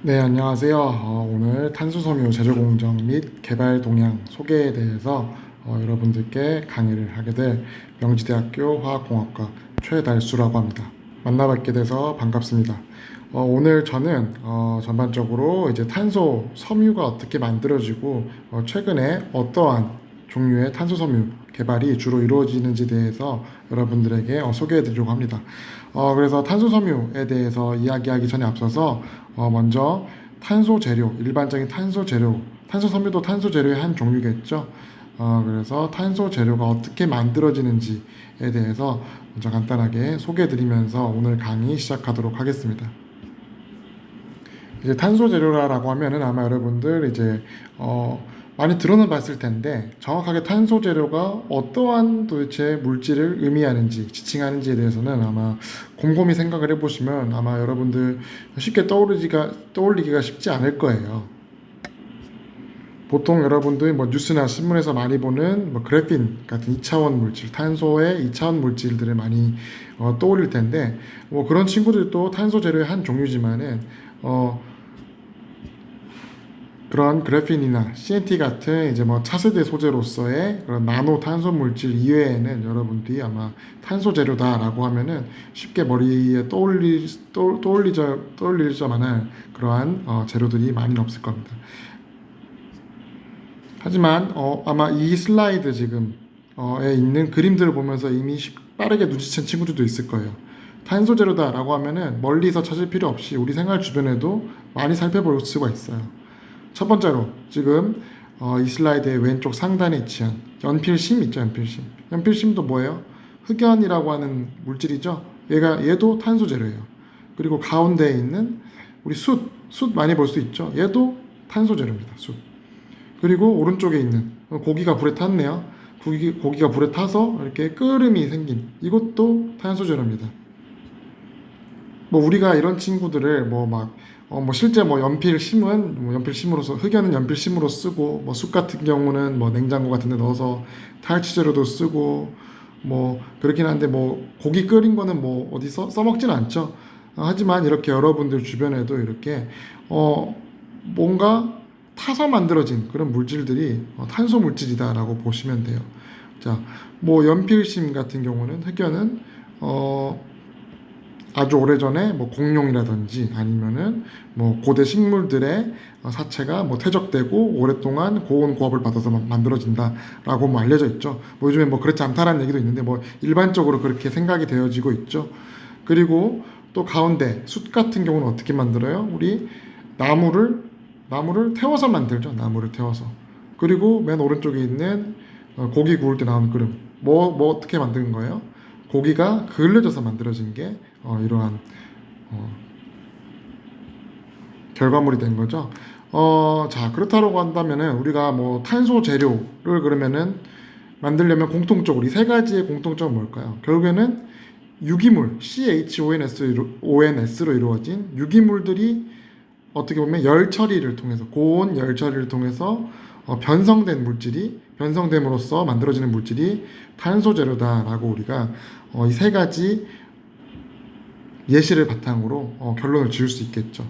네, 안녕하세요. 오늘 탄수섬유 제조 공정 및 개발 동향 소개에 대해서 여러분들께 강의를 하게 될 명지대학교 화학공학과 최달수라고 합니다. 만나뵙게 돼서 반갑습니다. 오늘 저는 전반적으로 이제 탄소 섬유가 어떻게 만들어지고 최근에 어떠한 종류의 탄소섬유 개발이 주로 이루어지는지 대해서 여러분들에게 소개해 드리려고 합니다. 그래서 탄소섬유에 대해서 이야기하기 전에 앞서서 먼저 탄소 재료, 일반적인 탄소 재료, 탄소섬유도 탄소 재료의 한 종류겠죠. 그래서 탄소 재료가 어떻게 만들어지는지에 대해서 먼저 간단하게 소개해 드리면서 오늘 강의 시작하도록 하겠습니다. 이제 탄소 재료라고 하면은 아마 여러분들 이제 많이 들어는 봤을 텐데 정확하게 탄소 재료가 어떠한 도대체 물질을 의미하는지 지칭하는지에 대해서는 아마 곰곰이 생각을 해보시면 아마 여러분들 쉽게 떠올리기가 쉽지 않을 거예요. 보통 여러분들 뭐 뉴스나 신문에서 많이 보는 뭐 그래핀 같은 2차원 물질, 탄소의 2차원 물질들을 많이 떠올릴 텐데 뭐 그런 친구들도 탄소 재료의 한 종류지만은 그런 그래핀이나 CNT 같은 이제 뭐 차세대 소재로서의 그런 나노 탄소 물질 이외에는 여러분들이 아마 탄소 재료다라고 하면은 쉽게 머리에 떠올리자만한 그러한 재료들이 많이는 없을 겁니다. 하지만 아마 이 슬라이드 지금에 있는 그림들을 보면서 이미 빠르게 눈치챈 친구들도 있을 거예요. 탄소 재료다라고 하면은 멀리서 찾을 필요 없이 우리 생활 주변에도 많이 살펴볼 수가 있어요. 첫 번째로 지금 이 슬라이드의 왼쪽 상단에 위치한 연필심 있죠, 연필심. 연필심도 뭐예요? 흑연이라고 하는 물질이죠. 얘도 탄소 재료예요. 그리고 가운데에 있는 우리 숯 많이 볼 수 있죠. 얘도 탄소 재료입니다. 숯. 그리고 오른쪽에 있는 고기가 불에 탔네요. 고기가 불에 타서 이렇게 끓음이 생긴 이것도 탄소 재료입니다. 뭐 우리가 이런 친구들을 뭐 실제 뭐 연필심은 뭐 연필심으로서 흑연은 연필심으로 쓰고 뭐 숯 같은 경우는 뭐 냉장고 같은 데 넣어서 탈취제로도 쓰고 뭐 그렇긴 한데 뭐 고기 끓인 거는 뭐 어디서 써먹진 않죠. 하지만 이렇게 여러분들 주변에도 이렇게 뭔가 타서 만들어진 그런 물질들이 탄소 물질이다라고 보시면 돼요. 자, 뭐 연필심 같은 경우는 흑연은 아주 오래전에 뭐 공룡이라든지 아니면은 뭐 고대 식물들의 사체가 뭐 퇴적되고 오랫동안 고온 고압을 받아서 만들어진다라고 뭐 알려져 있죠. 뭐 요즘에 뭐 그렇지 않다라는 얘기도 있는데 뭐 일반적으로 그렇게 생각이 되어지고 있죠. 그리고 또 가운데 숯 같은 경우는 어떻게 만들어요? 우리 나무를 태워서 만들죠. 나무를 태워서. 그리고 맨 오른쪽에 있는 고기 구울 때 나오는 그릇. 뭐 어떻게 만드는 거예요? 고기가 그을려져서 만들어진 게 이러한 결과물이 된 거죠. 자, 그렇다고 한다면은 우리가 뭐 탄소 재료를 그러면은 만들려면 공통적으로 이 세 가지의 공통점은 뭘까요? 결국에는 유기물, CHONS로 이루어진 유기물들이 어떻게 보면 열 처리를 통해서 고온 열 처리를 통해서 변성됨으로써 만들어지는 물질이 탄소 재료다라고 우리가 이 세 가지 예시를 바탕으로 결론을 지을 수 있겠죠.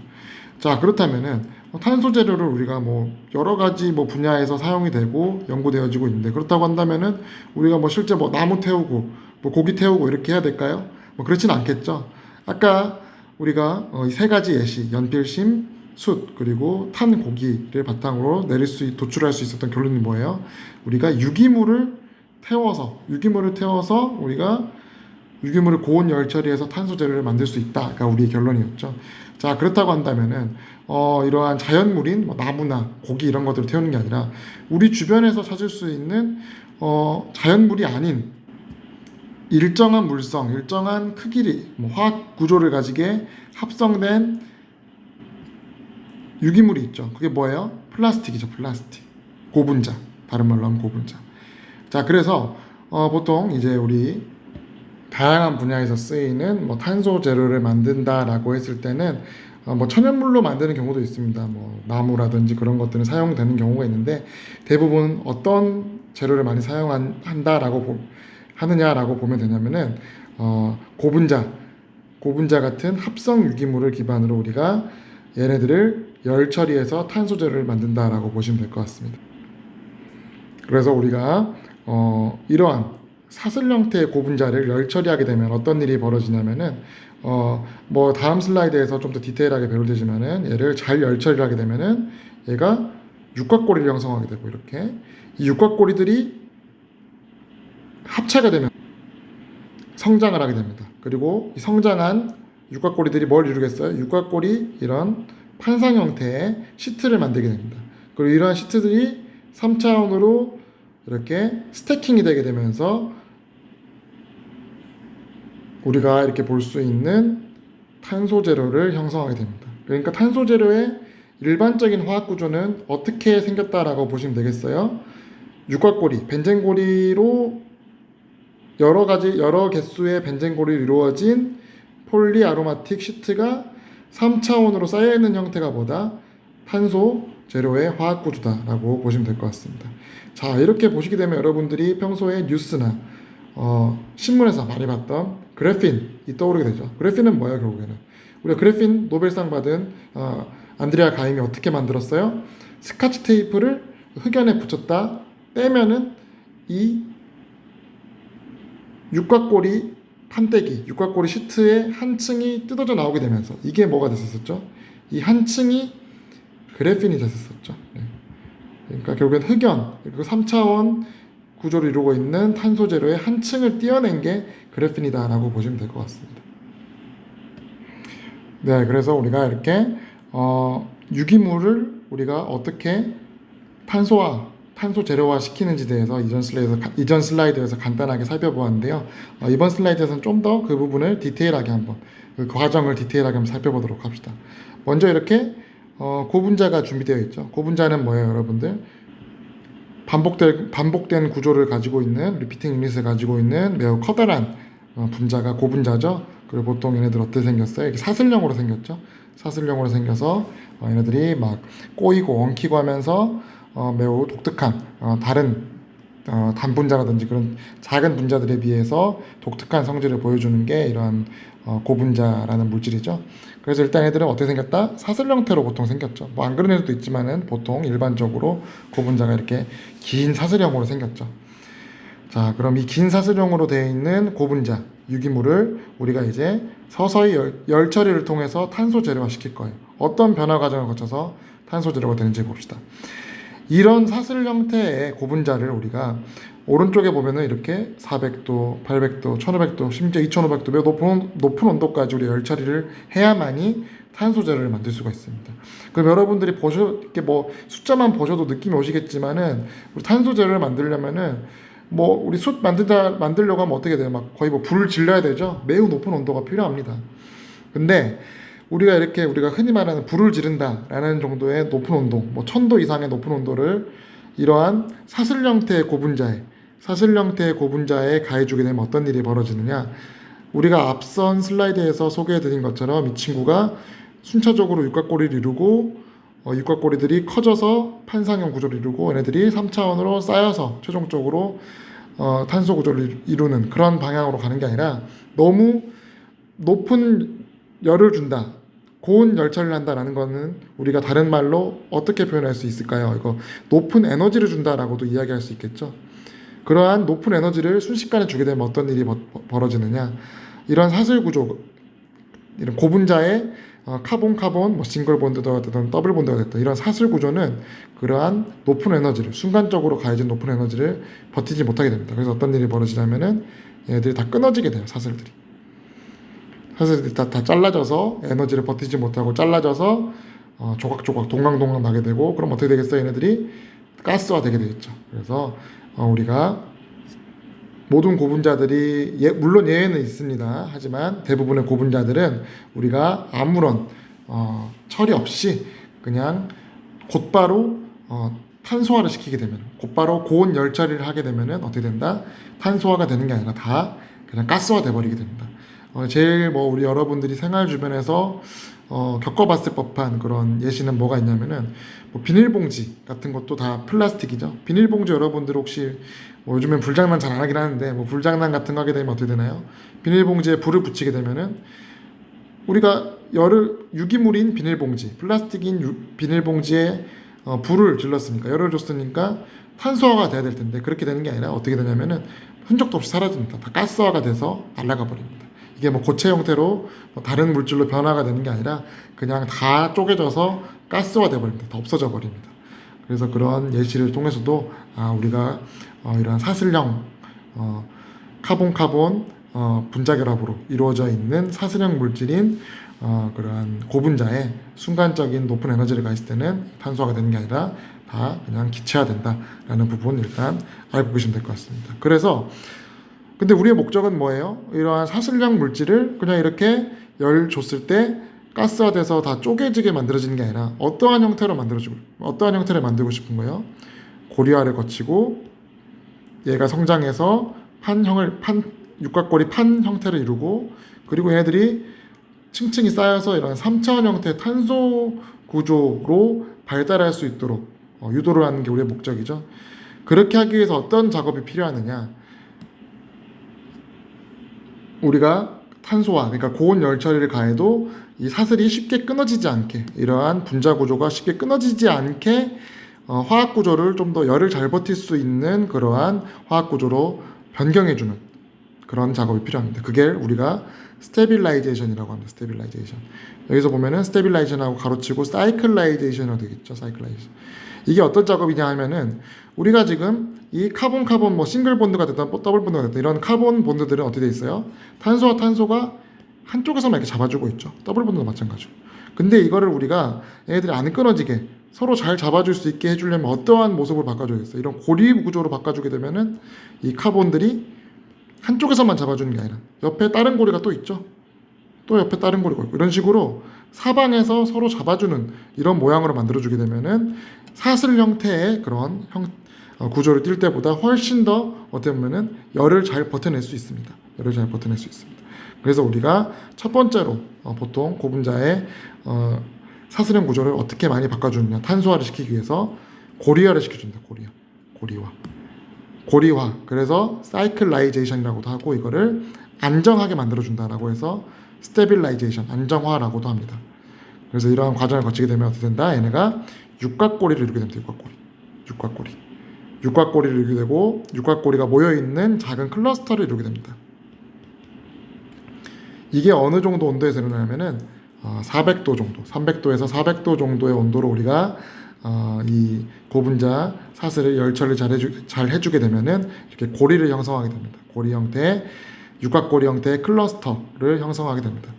자, 그렇다면은 탄소 재료를 우리가 뭐 여러 가지 뭐 분야에서 사용이 되고 연구되어지고 있는데 그렇다고 한다면은 우리가 뭐 실제 뭐 나무 태우고 뭐 고기 태우고 이렇게 해야 될까요? 뭐 그렇진 않겠죠. 아까 우리가 이 세 가지 예시 연필심, 숯 그리고 탄 고기를 바탕으로 도출할 수 있었던 결론이 뭐예요? 우리가 유기물을 태워서 우리가 유기물을 고온 열 처리해서 탄소 재료를 만들 수 있다가 우리의 결론이었죠. 자, 그렇다고 한다면은 이러한 자연물인 뭐 나무나 고기 이런 것들을 태우는 게 아니라 우리 주변에서 찾을 수 있는 자연물이 아닌 일정한 물성, 일정한 크기를 뭐 화학 구조를 가지게 합성된 유기물이 있죠. 그게 뭐예요? 플라스틱이죠. 플라스틱. 고분자. 다른 말로 하면 고분자. 자, 그래서 보통 이제 우리 다양한 분야에서 쓰이는 뭐 탄소 재료를 만든다라고 했을 때는 뭐 천연물로 만드는 경우도 있습니다. 뭐 나무라든지 그런 것들은 사용되는 경우가 있는데 대부분 어떤 재료를 많이 하느냐라고 보면 되냐면은 고분자 같은 합성 유기물을 기반으로 우리가 얘네들을 열 처리해서 탄소 재료를 만든다라고 보시면 될 것 같습니다. 그래서 우리가 이러한 사슬 형태의 고분자를 열 처리하게 되면 어떤 일이 벌어지냐면은 뭐 다음 슬라이드에서 좀 더 디테일하게 배울 테지만은 얘를 잘 열 처리를 하게 되면은 얘가 육각고리를 형성하게 되고, 이렇게 이 육각고리들이 합체가 되면 성장을 하게 됩니다. 그리고 이 성장한 육각고리들이 뭘 이루겠어요? 육각고리 이런 판상 형태의 시트를 만들게 됩니다. 그리고 이러한 시트들이 3차원으로 이렇게 스태킹이 되게 되면서 우리가 이렇게 볼 수 있는 탄소 재료를 형성하게 됩니다. 그러니까 탄소 재료의 일반적인 화학 구조는 어떻게 생겼다라고 보시면 되겠어요. 육각고리, 벤젠고리로 여러 개수의 벤젠고리로 이루어진 폴리아로마틱 시트가 3차원으로 쌓여있는 형태가 뭐다? 탄소 재료의 화학 구조다라고 보시면 될 것 같습니다. 자, 이렇게 보시게 되면 여러분들이 평소에 뉴스나 신문에서 많이 봤던 그래핀이 떠오르게 되죠. 그래핀은 뭐예요, 결국에는? 우리가 그래핀 노벨상 받은 안드레아 가임이 어떻게 만들었어요? 스카치 테이프를 흑연에 붙였다 빼면은 이 육각고리 판때기, 육각고리 시트의 한 층이 뜯어져 나오게 되면서 이게 뭐가 됐었죠? 이 한 층이 그래핀이 됐었죠. 네. 그러니까 결국엔 흑연, 그리고 3차원 구조를 이루고 있는 탄소 재료의 한 층을 띄어낸 게 그래핀이다라고 보시면 될 것 같습니다. 네, 그래서 우리가 이렇게 유기물을 우리가 어떻게 탄소 재료화 시키는지 대해서 이전 슬라이드에서 간단하게 살펴보았는데요. 이번 슬라이드에서는 좀 더 그 부분을 디테일하게 한번, 그 과정을 디테일하게 한번 살펴보도록 합시다. 먼저 이렇게 고분자가 준비되어 있죠. 고분자는 뭐예요, 여러분들? 반복된 구조를 가지고 있는, 리피팅 유닛을 가지고 있는 매우 커다란 분자가 고분자죠. 그리고 보통 얘네들 어떻게 생겼어요? 이렇게 사슬형으로 생겼죠. 사슬형으로 생겨서 얘네들이 막 꼬이고 엉키고 하면서 매우 독특한 다른 단분자라든지 그런 작은 분자들에 비해서 독특한 성질을 보여주는 게 이러한 고분자라는 물질이죠. 그래서 일단 애들은 어떻게 생겼다? 사슬 형태로 보통 생겼죠. 뭐 안 그런 애들도 있지만은 보통 일반적으로 고분자가 이렇게 긴 사슬형으로 생겼죠. 자, 그럼 이 긴 사슬형으로 되어 있는 고분자 유기물을 우리가 이제 서서히 열 처리를 통해서 탄소 재료화 시킬 거예요. 어떤 변화 과정을 거쳐서 탄소 재료가 되는지 봅시다. 이런 사슬 형태의 고분자를 우리가 오른쪽에 보면은 이렇게 400도, 800도, 1500도, 심지어 2500도 매우 높은 온도까지 우리 열 처리를 해야만이 탄소 재료를 만들 수가 있습니다. 그럼 여러분들이 이렇게 뭐 숫자만 보셔도 느낌이 오시겠지만은 우리 탄소 재료를 만들려면은 뭐 우리 숯 만들려고 하면 어떻게 돼요? 막 거의 뭐 불을 질러야 되죠. 매우 높은 온도가 필요합니다. 근데 우리가 흔히 말하는 불을 지른다라는 정도의 높은 온도, 뭐 1000도 이상의 높은 온도를 이러한 사슬 형태의 고분자에 가해주게 되면 어떤 일이 벌어지느냐? 우리가 앞선 슬라이드에서 소개해드린 것처럼 이 친구가 순차적으로 육각고리를 이루고 육각고리들이 커져서 판상형 구조를 이루고 얘네들이 3차원으로 쌓여서 최종적으로 탄소 구조를 이루는 그런 방향으로 가는 게 아니라 너무 높은 열을 준다. 고온 열 처리를 한다라는 거는 우리가 다른 말로 어떻게 표현할 수 있을까요? 이거 높은 에너지를 준다라고도 이야기할 수 있겠죠. 그러한 높은 에너지를 순식간에 주게 되면 어떤 일이 벌어지느냐? 이런 사슬 구조, 이런 고분자의 카본, 뭐 싱글 본드가 됐든 더블 본드가 됐든 이런 사슬 구조는 그러한 높은 에너지를 순간적으로 가해진 높은 에너지를 버티지 못하게 됩니다. 그래서 어떤 일이 벌어지냐면은 얘들이 다 끊어지게 돼요. 사슬들이 다 잘라져서 에너지를 버티지 못하고 잘라져서 조각조각 동강동강 나게 되고, 그럼 어떻게 되겠어요? 얘네들이 가스화 되게 되겠죠. 그래서 우리가 모든 고분자들이 물론 예외는 있습니다. 하지만 대부분의 고분자들은 우리가 아무런 처리 없이 그냥 곧바로 탄소화를 시키게 되면, 곧바로 고온 열 처리를 하게 되면은 어떻게 된다? 탄소화가 되는 게 아니라 다 그냥 가스화 돼버리게 됩니다. 제일 우리 여러분들이 생활 주변에서 겪어봤을 법한 그런 예시는 뭐가 있냐면은 비닐봉지 같은 것도 다 플라스틱이죠. 비닐봉지 여러분들 혹시 요즘엔 불장난 잘 안 하긴 하는데 불장난 같은 거 하게 되면 어떻게 되나요? 비닐봉지에 불을 붙이게 되면은 우리가 유기물인 비닐봉지, 플라스틱인 비닐봉지에 불을 질렀으니까, 열을 줬으니까 탄소화가 돼야 될 텐데 그렇게 되는 게 아니라 어떻게 되냐면은 흔적도 없이 사라집니다. 다 가스화가 돼서 날아가 버립니다. 이게 뭐 고체 형태로 다른 물질로 변화가 되는 게 아니라 그냥 다 쪼개져서 가스화 돼 버립니다. 다 없어져 버립니다. 그래서 그런 예시를 통해서도 우리가 이런 사슬형 카본 분자결합으로 이루어져 있는 사슬형 물질인 그러한 고분자에 순간적인 높은 에너지를 가했을 때는 탄소화가 되는 게 아니라 다 그냥 기체화된다라는 부분 일단 알고 계시면 될 것 같습니다. 그래서 근데 우리의 목적은 뭐예요? 이러한 사슬형 물질을 그냥 이렇게 열 줬을 때 가스화돼서 다 쪼개지게 만들어지는 게 아니라 어떠한 형태를 만들고 싶은 거예요? 고리화를 거치고 얘가 성장해서 육각고리 판 형태를 이루고, 그리고 얘네들이 층층이 쌓여서 이런 3차원 형태의 탄소 구조로 발달할 수 있도록 유도를 하는 게 우리의 목적이죠. 그렇게 하기 위해서 어떤 작업이 필요하느냐? 우리가 탄소화, 그러니까 고온 열 처리를 가해도 이 사슬이 쉽게 끊어지지 않게, 이러한 분자 구조가 쉽게 끊어지지 않게 화학 구조를 좀 더 열을 잘 버틸 수 있는 그러한 화학 구조로 변경해주는 그런 작업이 필요합니다. 그게 우리가 스테빌라이제이션이라고 합니다. 스테빌라이제이션. 여기서 보면은 스테빌라이제이션하고 가로치고 사이클라이제이션이라고 되겠죠. 사이클라이제이션. 이게 어떤 작업이냐 하면은 우리가 지금 이 카본 뭐 싱글 본드가 됐든 더블 본드가 됐든 이런 카본 본드들은 어떻게 돼 있어요? 탄소와 탄소가 한쪽에서만 이렇게 잡아주고 있죠. 더블 본드도 마찬가지고. 근데 이거를 우리가 얘네들이 안 끊어지게 서로 잘 잡아줄 수 있게 해주려면 어떠한 모습을 바꿔줘야겠어요. 이런 고리 구조로 바꿔주게 되면은 이 카본들이 한쪽에서만 잡아주는 게 아니라 옆에 다른 고리가 또 있죠. 또 옆에 다른 고리가 있고, 이런 식으로 사방에서 서로 잡아주는 이런 모양으로 만들어주게 되면은 사슬 형태의 그런 구조를 띌 때보다 훨씬 더 어떻게 보면은 열을 잘 버텨낼 수 있습니다. 열을 잘 버텨낼 수 있습니다. 그래서 우리가 첫 번째로 보통 고분자의 사슬형 구조를 어떻게 많이 바꿔주느냐, 탄소화를 시키기 위해서 고리화를 시켜준다. 고리화. 그래서 사이클라이제이션이라고도 하고, 이거를 안정하게 만들어준다라고 해서 스테빌라이제이션, 안정화라고도 합니다. 그래서 이러한 과정을 거치게 되면 어떻게 된다? 얘네가 육각고리를 이루게 됩니다. 육각고리를 이루게 되고, 육각고리가 모여있는 작은 클러스터를 이루게 됩니다. 이게 어느 정도 온도에서 일어나냐면은 400도 정도, 300도에서 400도 정도의 온도로 우리가 이 고분자 사슬을 열처리 잘 해주게 되면은 이렇게 고리를 형성하게 됩니다. 고리 형태의 육각고리 형태의 클러스터를 형성하게 됩니다.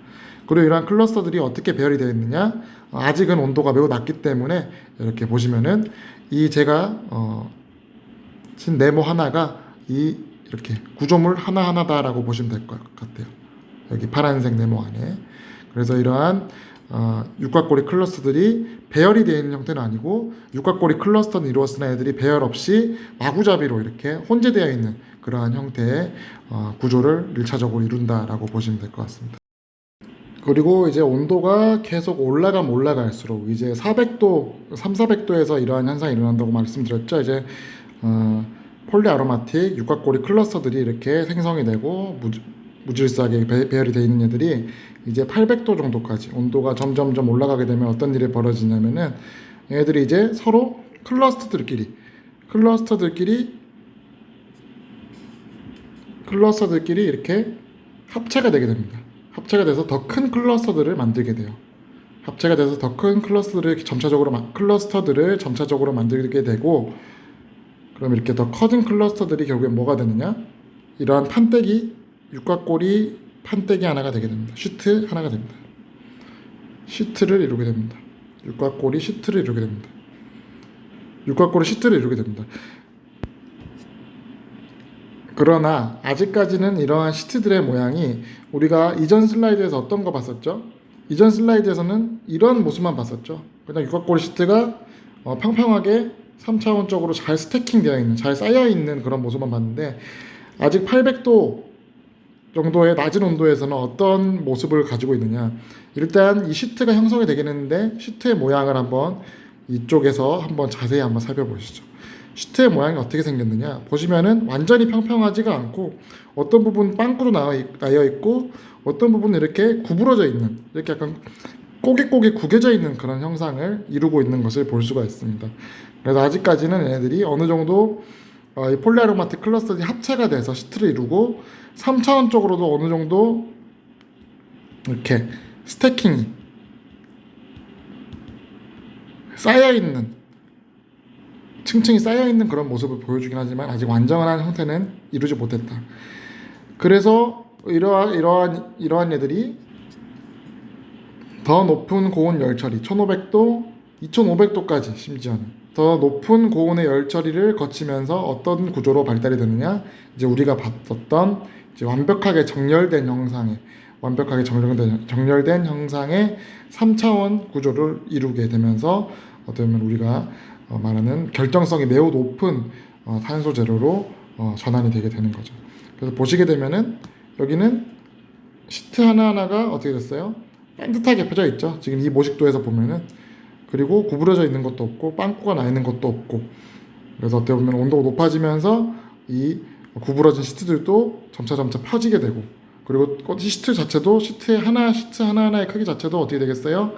그리고 이러한 클러스터들이 어떻게 배열이 되어 있느냐? 아직은 온도가 매우 낮기 때문에 이렇게 보시면은 이 제가 친 네모 하나가 이렇게 구조물 하나하나다라고 보시면 될 것 같아요. 여기 파란색 네모 안에. 그래서 이러한 육각고리 클러스터들이 배열이 되어 있는 형태는 아니고, 육각고리 클러스터는 이루었으나 애들이 배열 없이 마구잡이로 이렇게 혼재되어 있는 그러한 형태의 구조를 1차적으로 이룬다라고 보시면 될 것 같습니다. 그리고 이제 온도가 계속 올라갈수록 이제 400도, 3,400도에서 이러한 현상이 일어난다고 말씀드렸죠. 이제 폴리아로마틱 육각고리 클러스터들이 이렇게 생성이 되고 무질서하게 배열이 되어 있는 애들이 이제 800도 정도까지 온도가 점점점 올라가게 되면 어떤 일이 벌어지냐면은 얘들이 이제 서로 클러스터들끼리 이렇게 합체가 되게 됩니다. 합체가 돼서 더 큰 클러스터들을 만들게 돼요. 합체가 돼서 더 큰 클러스터들을 점차적으로 만들게 되고, 그럼 이렇게 더 커진 클러스터들이 결국엔 뭐가 되느냐? 이러한 육각고리 판때기 하나가 되게 됩니다. 시트 하나가 됩니다. 시트를 이루게 됩니다. 육각고리 시트를 이루게 됩니다. 그러나 아직까지는 이러한 시트들의 모양이 우리가 이전 슬라이드에서 어떤 거 봤었죠? 이전 슬라이드에서는 이런 모습만 봤었죠. 그냥 육각고리 시트가 평평하게 3차원적으로 잘 스태킹되어 있는, 잘 쌓여 있는 그런 모습만 봤는데, 아직 800도 정도의 낮은 온도에서는 어떤 모습을 가지고 있느냐. 일단 이 시트가 형성이 되겠는데, 시트의 모양을 한번 이쪽에서 한번 자세히 한번 살펴보시죠. 시트의 모양이 어떻게 생겼느냐 보시면은 완전히 평평하지가 않고 어떤 부분 빵꾸로 나여 있고 어떤 부분은 이렇게 구부러져 있는 이렇게 약간 꼬깃꼬깃 구겨져 있는 그런 형상을 이루고 있는 것을 볼 수가 있습니다. 그래서 아직까지는 얘네들이 어느 정도 이 폴리아로마틱 클러스터들이 합체가 돼서 시트를 이루고 3차원 쪽으로도 어느 정도 이렇게 스태킹이 쌓여있는 층층이 쌓여있는 그런 모습을 보여주긴 하지만 아직 완전한 형태는 이루지 못했다. 그래서 이러한 애들이 더 높은 고온 열처리 1500도, 2500도까지 심지어는 더 높은 고온의 열처리를 거치면서 어떤 구조로 발달이 되느냐 이제 우리가 봤었던 이제 완벽하게 정렬된 형상의 3차원 구조를 이루게 되면서 어떻게 보면 우리가 말하는 결정성이 매우 높은 탄소 재료로 전환이 되게 되는 거죠. 그래서 보시게 되면은 여기는 시트 하나하나가 어떻게 됐어요? 반듯하게 펴져 있죠. 지금 이 모식도에서 보면은 그리고 구부러져 있는 것도 없고 빵꾸가 나 있는 것도 없고 그래서 어떻게 보면 온도가 높아지면서 이 구부러진 시트들도 점차 펴지게 되고 그리고 시트 자체도 시트 하나하나의 크기 자체도 어떻게 되겠어요?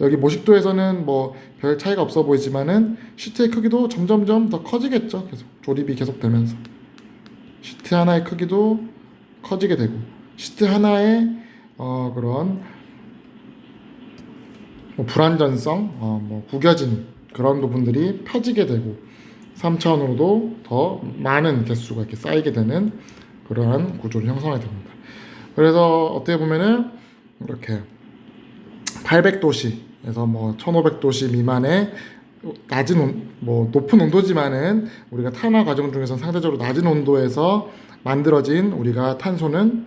여기 모식도에서는 뭐 별 차이가 없어 보이지만은 시트의 크기도 점점점 더 커지겠죠. 계속 조립이 계속 되면서 시트 하나의 크기도 커지게 되고 시트 하나의 그런 불완전성, 구겨진 그런 부분들이 펴지게 되고 3차원으로도 더 많은 개수가 이렇게 쌓이게 되는 그러한 구조를 형성하게 됩니다. 그래서 어떻게 보면은 이렇게 800도씨에서 1500도씨 미만의 높은 온도지만은 우리가 탄화 과정 중에서 상대적으로 낮은 온도에서 만들어진 우리가 탄소는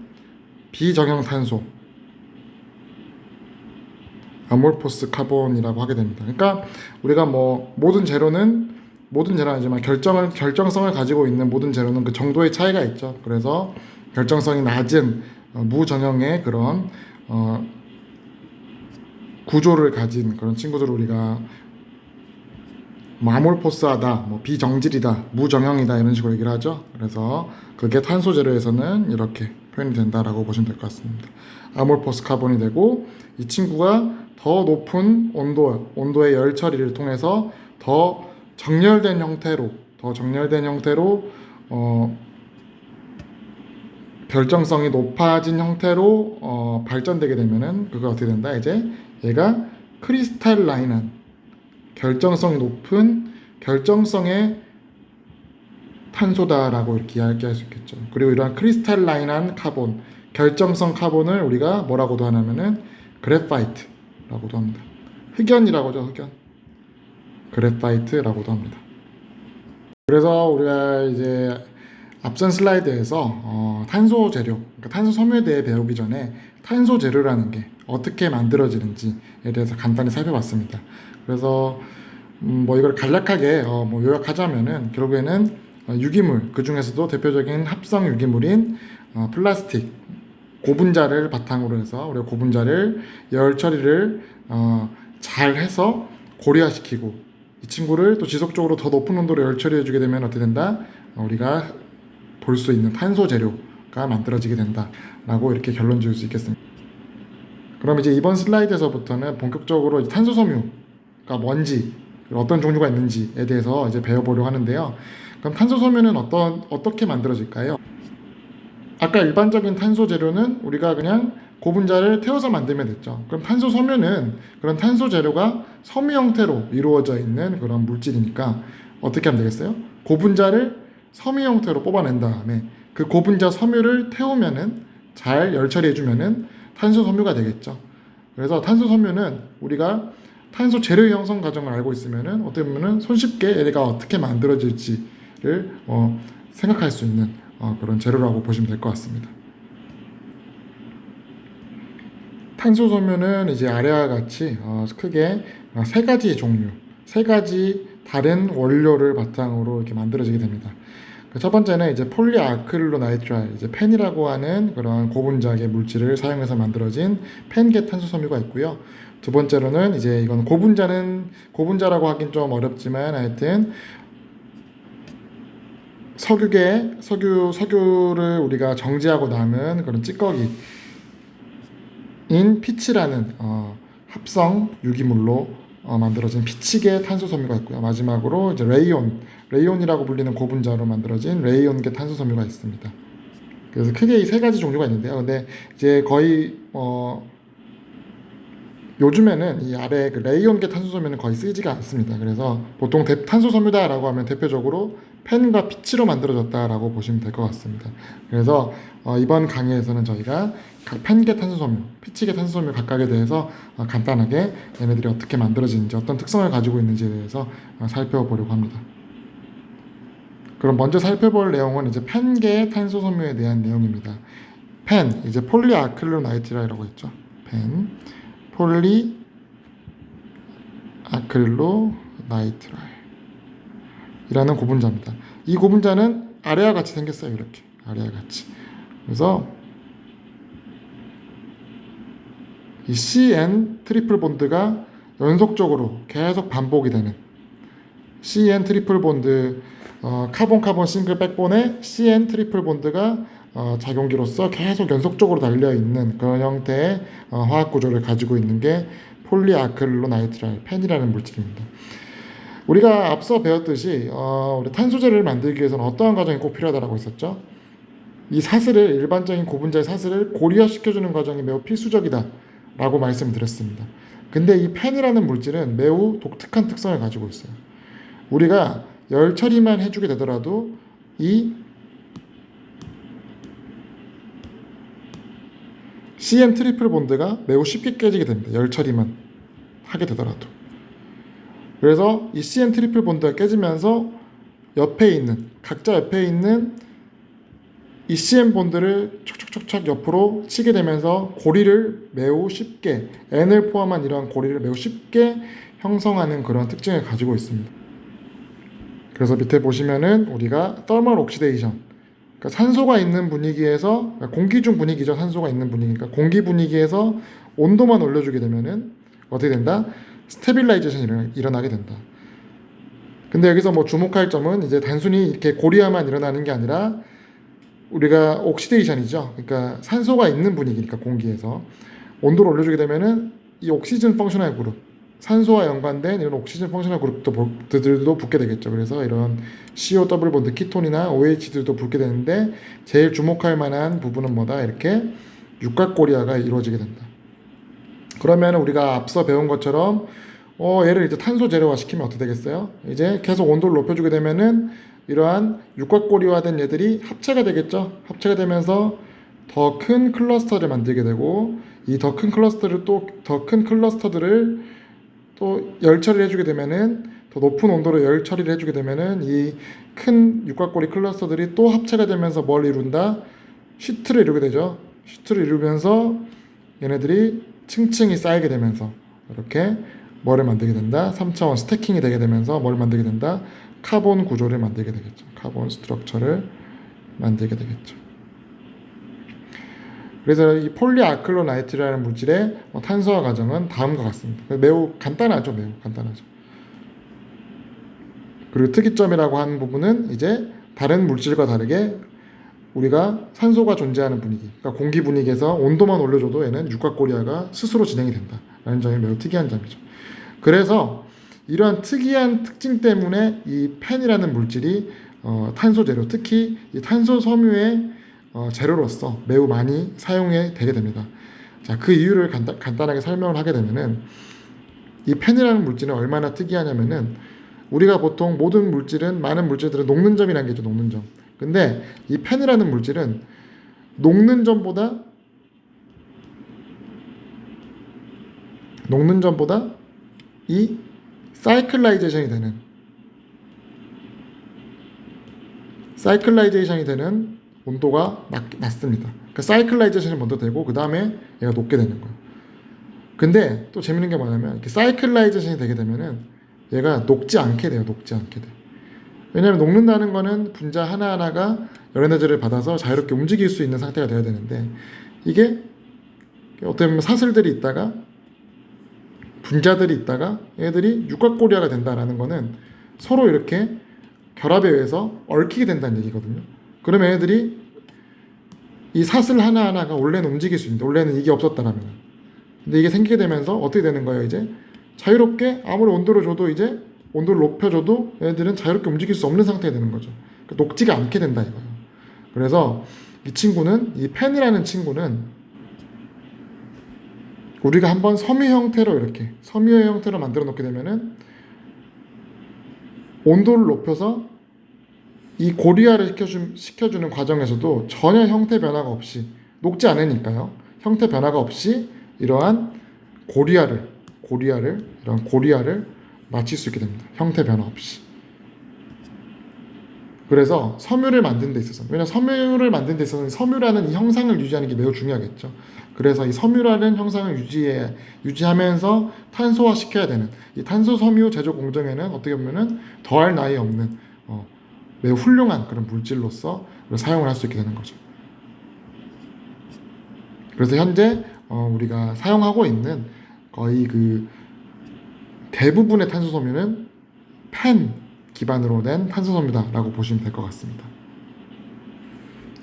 비정형 탄소 아몰포스 카본이라고 하게 됩니다. 그러니까 우리가 모든 재료는 아니지만 결정성을 가지고 있는 모든 재료는 그 정도의 차이가 있죠. 그래서 결정성이 낮은 무정형의 그런 구조를 가진 그런 친구들을 우리가 아몰포스하다, 비정질이다, 무정형이다 이런 식으로 얘기를 하죠. 그래서 그게 탄소 재료에서는 이렇게 표현이 된다라고 보시면 될 것 같습니다. 아몰포스 카본이 되고 이 친구가 더 높은 온도의 열 처리를 통해서 더 정렬된 형태로 결정성이 높아진 형태로 발전되게 되면은 그거 어떻게 된다? 이제 얘가 크리스탈라인한 결정성이 높은 결정성의 탄소다라고 이렇게 이야기할 수 있겠죠. 그리고 이러한 크리스탈라인한 카본, 결정성 카본을 우리가 뭐라고도 하냐면은 그래파이트라고도 합니다. 흑연이라고 하죠, 흑연. 그래파이트라고도 합니다. 그래서 우리가 이제 앞선 슬라이드에서 탄소 재료, 그러니까 탄소 섬유에 대해 배우기 전에 탄소 재료라는 게 어떻게 만들어지는지에 대해서 간단히 살펴봤습니다. 그래서 이걸 간략하게 요약하자면은 결국에는 유기물, 그 중에서도 대표적인 합성 유기물인 플라스틱 고분자를 바탕으로 해서 우리가 고분자를 열 처리를 잘 해서 고리화시키고 이 친구를 또 지속적으로 더 높은 온도로 열 처리해 주게 되면 어떻게 된다? 우리가 볼 수 있는 탄소 재료가 만들어지게 된다라고 이렇게 결론 지을 수 있겠습니다. 그럼 이제 이번 슬라이드에서부터는 본격적으로 탄소 섬유가 뭔지 어떤 종류가 있는지에 대해서 이제 배워보려고 하는데요. 그럼 탄소 섬유는 어떻게 만들어질까요? 아까 일반적인 탄소 재료는 우리가 그냥 고분자를 태워서 만들면 됐죠. 그럼 탄소 섬유는 그런 탄소 재료가 섬유 형태로 이루어져 있는 그런 물질이니까 어떻게 하면 되겠어요? 고분자를 섬유 형태로 뽑아낸 다음에 그 고분자 섬유를 태우면은 잘 열 처리해주면은 탄소 섬유가 되겠죠. 그래서 탄소 섬유는 우리가 탄소 재료 형성 과정을 알고 있으면은 어떻게 보면은 손쉽게 얘가 어떻게 만들어질지를 생각할 수 있는 그런 재료라고 보시면 될 것 같습니다. 탄소 섬유는 이제 아래와 같이 크게 세 가지 종류, 세 가지 다른 원료를 바탕으로 이렇게 만들어지게 됩니다. 첫 번째는 이제 폴리아크릴로나이트라일, 이제 펜이라고 하는 그런 고분자계 물질을 사용해서 만들어진 펜계 탄소 섬유가 있고요. 두 번째로는 이제 이건 고분자라고 하긴 좀 어렵지만 하여튼 석유를 우리가 정지하고 남은 그런 찌꺼기인 피치라는 합성 유기물로 만들어진 피치계 탄소 섬유가 있고요. 마지막으로 이제 레이온이라고 불리는 고분자로 만들어진 레이온계 탄소 섬유가 있습니다. 그래서 크게 이 세 가지 종류가 있는데요. 근데 이제 거의 요즘에는 이 아래 그 레이온계 탄소섬유는 거의 쓰이지가 않습니다. 그래서 보통 탄소섬유다라고 하면 대표적으로 펜과 피치로 만들어졌다라고 보시면 될 것 같습니다. 그래서 이번 강의에서는 저희가 각 펜계 탄소섬유, 피치계 탄소섬유 각각에 대해서 간단하게 얘네들이 어떻게 만들어지는지, 어떤 특성을 가지고 있는지에 대해서 살펴보려고 합니다. 그럼 먼저 살펴볼 내용은 이제 펜계 탄소섬유에 대한 내용입니다. 펜, 이제 폴리아크릴로나이트라고 했죠. 펜, 폴리아크릴로나이트라이라는 고분자입니다. 이 고분자는 아래와 같이 생겼어요. 이렇게 아래와 같이. 그래서 이 CN 트리플 본드가 연속적으로 계속 반복이 되는 CN 트리플 본드 카본 싱글 백본에 CN 트리플 본드가 작용기로서 계속 연속적으로 달려있는 그런 형태의 화학 구조를 가지고 있는 게 폴리아크릴로나이트라일 펜이라는 물질입니다. 우리가 앞서 배웠듯이 우리 탄소제를 만들기 위해서는 어떠한 과정이 꼭 필요하다고 했었죠? 이 사슬을, 일반적인 고분자의 사슬을 고리화시켜주는 과정이 매우 필수적이다 라고 말씀드렸습니다. 근데 이 펜이라는 물질은 매우 독특한 특성을 가지고 있어요. 우리가 열 처리만 해주게 되더라도 이 CN 트리플 본드가 매우 쉽게 깨지게 됩니다. 열 처리만 하게 되더라도. 그래서 이 CN 트리플 본드가 깨지면서 각자 옆에 있는 이 CN 본드를 촉촉촉촉 옆으로 치게 되면서 고리를 매우 쉽게, N을 포함한 이러한 고리를 매우 쉽게 형성하는 그런 특징을 가지고 있습니다. 그래서 밑에 보시면은 우리가 thermal oxidation, 그러니까 산소가 있는 분위기에서, 공기 중 분위기죠. 산소가 있는 분위기니까 공기 분위기에서 온도만 올려주게 되면은 어떻게 된다? 스테빌라이제이션이 일어나게 된다. 근데 여기서 뭐 주목할 점은 이제 단순히 이렇게 고리화만 일어나는 게 아니라 우리가 옥시데이션이죠. 그러니까 산소가 있는 분위기니까 공기에서 온도를 올려주게 되면은 이 옥시즌 펑셔널 그룹, 산소와 연관된 이런 옥시즌 펑셔널 그룹들도 붙게 되겠죠. 그래서 이런 CO 더블 본드 키톤이나 OH들도 붙게 되는데 제일 주목할 만한 부분은 뭐다? 이렇게 육각고리화가 이루어지게 된다. 그러면 우리가 앞서 배운 것처럼 얘를 이제 탄소 재료화 시키면 어떻게 되겠어요? 이제 계속 온도를 높여주게 되면은 이러한 육각고리화된 얘들이 합체가 되겠죠. 합체가 되면서 더 큰 클러스터를 만들게 되고 이 더 큰 클러스터들을 또 열 처리를 해주게 되면은 더 높은 온도로 열 처리를 해주게 되면은 이 큰 육각고리 클러스터들이 또 합체가 되면서 뭘 이룬다? 시트를 이루게 되죠. 시트를 이루면서 얘네들이 층층이 쌓이게 되면서 이렇게 뭐를 만들게 된다? 3차원 스태킹이 되게 되면서 뭘 만들게 된다? 카본 구조를 만들게 되겠죠. 카본 스트럭처를 만들게 되겠죠. 그래서 이 폴리아크릴로나이트라는 물질의 탄소화 과정은 다음과 같습니다. 매우 간단하죠. 그리고 특이점이라고 하는 부분은 이제 다른 물질과 다르게 우리가 산소가 존재하는 분위기, 그러니까 공기 분위기에서 온도만 올려줘도 얘는 육각고리화가 스스로 진행이 된다라는 점이 매우 특이한 점이죠. 그래서 이러한 특이한 특징 때문에 이 펜이라는 물질이 탄소 재료, 특히 이 탄소 섬유의 재료로서 매우 많이 사용이 되게 됩니다. 자, 그 이유를 간단하게 설명을 하게 되면은 이 펜이라는 물질은 얼마나 특이하냐면은 우리가 보통 많은 물질들은 녹는 점이라는 게 있죠. 녹는 점. 근데 이 펜이라는 물질은 녹는 점보다 이 사이클라이제이션이 되는 온도가 낮습니다. 그러니까 사이클라이제이션이 먼저 되고 그 다음에 얘가 녹게 되는 거예요. 근데 또 재밌는 게 뭐냐면 이렇게 사이클라이제이션이 되게 되면은 얘가 녹지 않게 돼요. 왜냐하면 녹는다는 거는 분자 하나하나가 열 에너지를 받아서 자유롭게 움직일 수 있는 상태가 돼야 되는데 이게 어떻게 보면 사슬들이 있다가 분자들이 있다가 얘들이 육각고리화가 된다라는 거는 서로 이렇게 결합에 의해서 얽히게 된다는 얘기거든요. 그러면 얘들이 이 사슬 하나하나가 원래는 움직일 수 있는데, 원래는 이게 없었다라면, 근데 이게 생기게 되면서 어떻게 되는 거예요? 이제 자유롭게 아무리 온도를 줘도, 이제 온도를 높여줘도 얘들은 자유롭게 움직일 수 없는 상태가 되는 거죠. 그러니까 녹지가 않게 된다 이거예요. 그래서 이 친구는, 이 펜이라는 친구는 우리가 한번 섬유 형태로, 이렇게 섬유의 형태로 만들어 놓게 되면은 온도를 높여서 이 고리화를 시켜주는 과정에서도 전혀 형태 변화가 없이, 녹지 않으니까요, 형태 변화가 없이 이러한 이런 고리화를 맞출 수 있게 됩니다. 형태 변화 없이. 그래서 섬유를 만드는 데 있어서, 왜냐하면 섬유를 만드는 데 있어서는 섬유라는 이 형상을 유지하는 게 매우 중요하겠죠. 그래서 이 섬유라는 형상을 유지하면서 탄소화 시켜야 되는 이 탄소 섬유 제조 공정에는 어떻게 보면은 더할 나위 없는 매우 훌륭한 그런 물질로서 사용을 할 수 있게 되는 거죠. 그래서 현재 우리가 사용하고 있는 거의 그 대부분의 탄소 섬유는 펜 기반으로 된 탄소 섬유다라고 보시면 될 것 같습니다.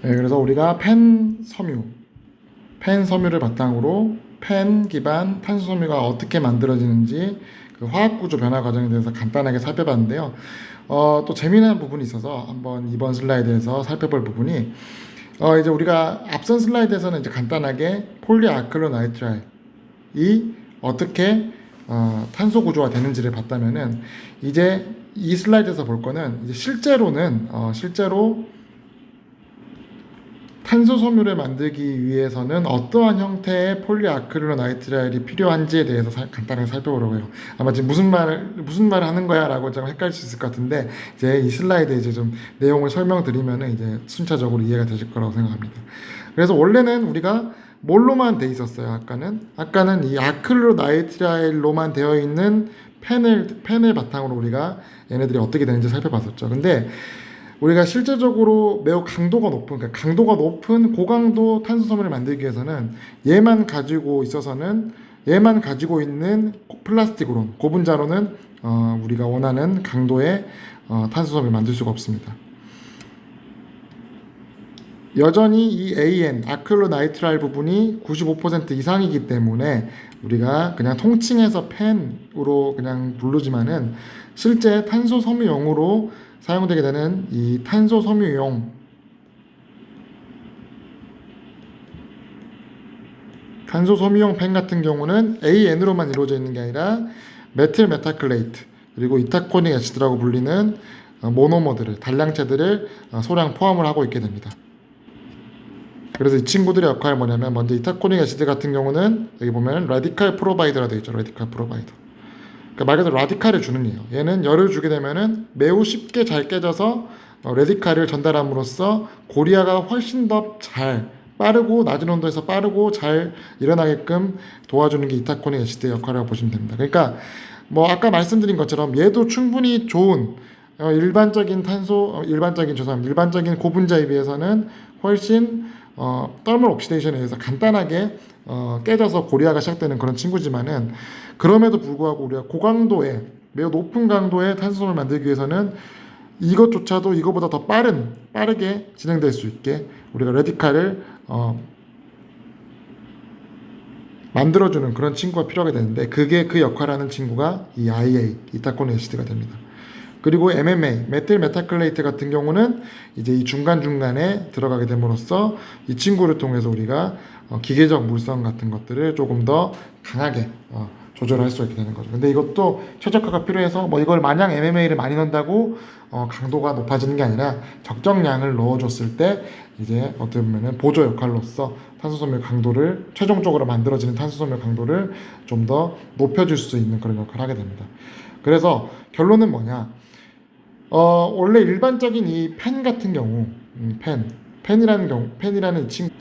네, 그래서 우리가 펜 섬유를 바탕으로 펜 기반 탄소 섬유가 어떻게 만들어지는지 그 화학 구조 변화 과정에 대해서 간단하게 살펴봤는데요. 또 재미난 부분이 있어서 한번 이번 슬라이드에서 살펴볼 부분이, 이제 우리가 앞선 슬라이드에서는 이제 간단하게 폴리아크릴로나이트라일이 어떻게 탄소 구조가 되는지를 봤다면은, 이제 이 슬라이드에서 볼 거는 이제 실제로 탄소 섬유를 만들기 위해서는 어떠한 형태의 폴리아크릴로나이트라일이 필요한지에 대해서 간단하게 살펴보려고 해요. 아마 지금 무슨 말을 하는 거야 라고 좀 헷갈릴 수 있을 것 같은데, 이제 이 슬라이드에 이제 좀 내용을 설명드리면은 이제 순차적으로 이해가 되실 거라고 생각합니다. 그래서 원래는 우리가 뭘로만 돼 있었어요? 아까는 이 아크릴로나이트라일로만 되어 있는 펜을 바탕으로 우리가 얘네들이 어떻게 되는지 살펴봤었죠. 근데 우리가 실제적으로 매우 강도가 높은 고강도 탄소 섬유를 만들기 위해서는 얘만 가지고 있는 플라스틱으로, 고분자로는 우리가 원하는 강도의 탄소 섬유를 만들 수가 없습니다. 여전히 이 AN, 아크릴로나이트라일 부분이 95% 이상이기 때문에 우리가 그냥 통칭해서 펜으로 그냥 부르지만은, 실제 탄소 섬유용으로 사용되게 되는 이 탄소 섬유용 펜 같은 경우는 AN으로만 이루어져 있는 게 아니라 메틸 메타클레이트, 그리고 이타코닉 애시드라고 불리는 모노머들을, 단량체들을 소량 포함을 하고 있게 됩니다. 그래서 이 친구들의 역할이 뭐냐면, 먼저 이타코닉 애시드 같은 경우는 여기 보면 라디칼 프로바이더라 되어 있죠. 라디칼 프로바이더. 그러니까 말 그대로 라디칼을 주는 이에요. 얘는 열을 주게 되면은 매우 쉽게 잘 깨져서 라디칼을 전달함으로써 고리아가 훨씬 더 잘, 빠르고, 낮은 온도에서 빠르고 잘 일어나게끔 도와주는 게 이타코닉 애시드의 역할이라고 보시면 됩니다. 그러니까 뭐 아까 말씀드린 것처럼 얘도 충분히 좋은 일반적인 고분자에 비해서는 훨씬 터멀 옥시데이션에 의해서 간단하게 깨져서 고리아가 시작되는 그런 친구지만은, 그럼에도 불구하고 우리가 매우 높은 강도의 탄소섬유를 만들기 위해서는 이것조차도 이거보다 더 빠르게 진행될 수 있게 우리가 라디칼을 만들어주는 그런 친구가 필요하게 되는데, 그 역할을 하는 친구가 이 IA, 이타코닉 애시드가 됩니다. 그리고 MMA, 메틸 메타클레이트 같은 경우는 이제 이 중간중간에 들어가게 됨으로써 이 친구를 통해서 우리가 기계적 물성 같은 것들을 조금 더 강하게 조절할 수 있게 되는 거죠. 근데 이것도 최적화가 필요해서, 뭐 이걸 마냥 MMA를 많이 넣는다고 강도가 높아지는 게 아니라, 적정량을 넣어줬을 때 이제 어떻게 보면은 보조 역할로서 탄소섬유 강도를, 최종적으로 만들어지는 탄소섬유 강도를 좀 더 높여줄 수 있는 그런 역할을 하게 됩니다. 그래서 결론은 뭐냐? 원래 일반적인 이 펜 같은 경우, 펜이라는 이 친구,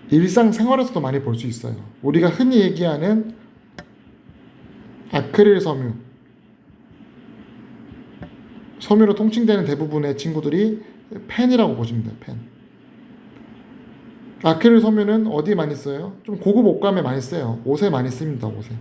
일상생활에서도 많이 볼 수 있어요. 우리가 흔히 얘기하는 아크릴 섬유로 통칭되는 대부분의 친구들이 펜이라고 보시면 돼요. 펜. 아크릴 섬유는 어디에 많이 써요? 좀 고급 옷감에 많이 써요. 옷에 많이 씁니다. 옷에.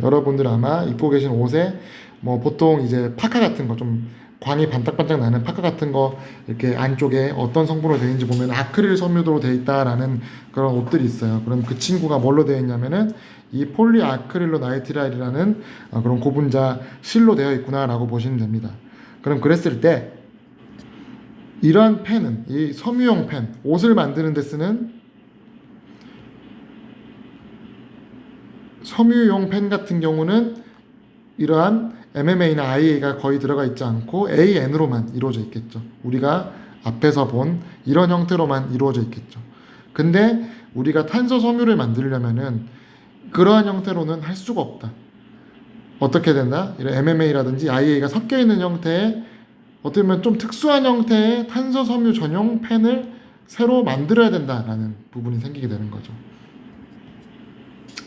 여러분들 아마 입고 계신 옷에 뭐 보통 이제 파카 같은 거, 좀 광이 반짝반짝 나는 파카 같은 거 이렇게 안쪽에 어떤 성분으로 되어 있는지 보면 아크릴 섬유도로 되어 있다라는 그런 옷들이 있어요. 그럼 그 친구가 뭘로 되어 있냐면은 이 폴리아크릴로 나이트라일이라는 그런 고분자 실로 되어 있구나라고 보시면 됩니다. 그럼 그랬을 때 이러한 펜은 이 섬유용 펜, 옷을 만드는 데 쓰는 섬유용 펜 같은 경우는 이러한 MMA나 IA가 거의 들어가 있지 않고 AN으로만 이루어져 있겠죠. 우리가 앞에서 본 이런 형태로만 이루어져 있겠죠. 근데 우리가 탄소 섬유를 만들려면은 그러한 형태로는 할 수가 없다. 어떻게 된다? 이런 MMA라든지 IA가 섞여 있는 형태의 어떻게 보면 좀 특수한 형태의 탄소 섬유 전용 펜을 새로 만들어야 된다라는 부분이 생기게 되는 거죠.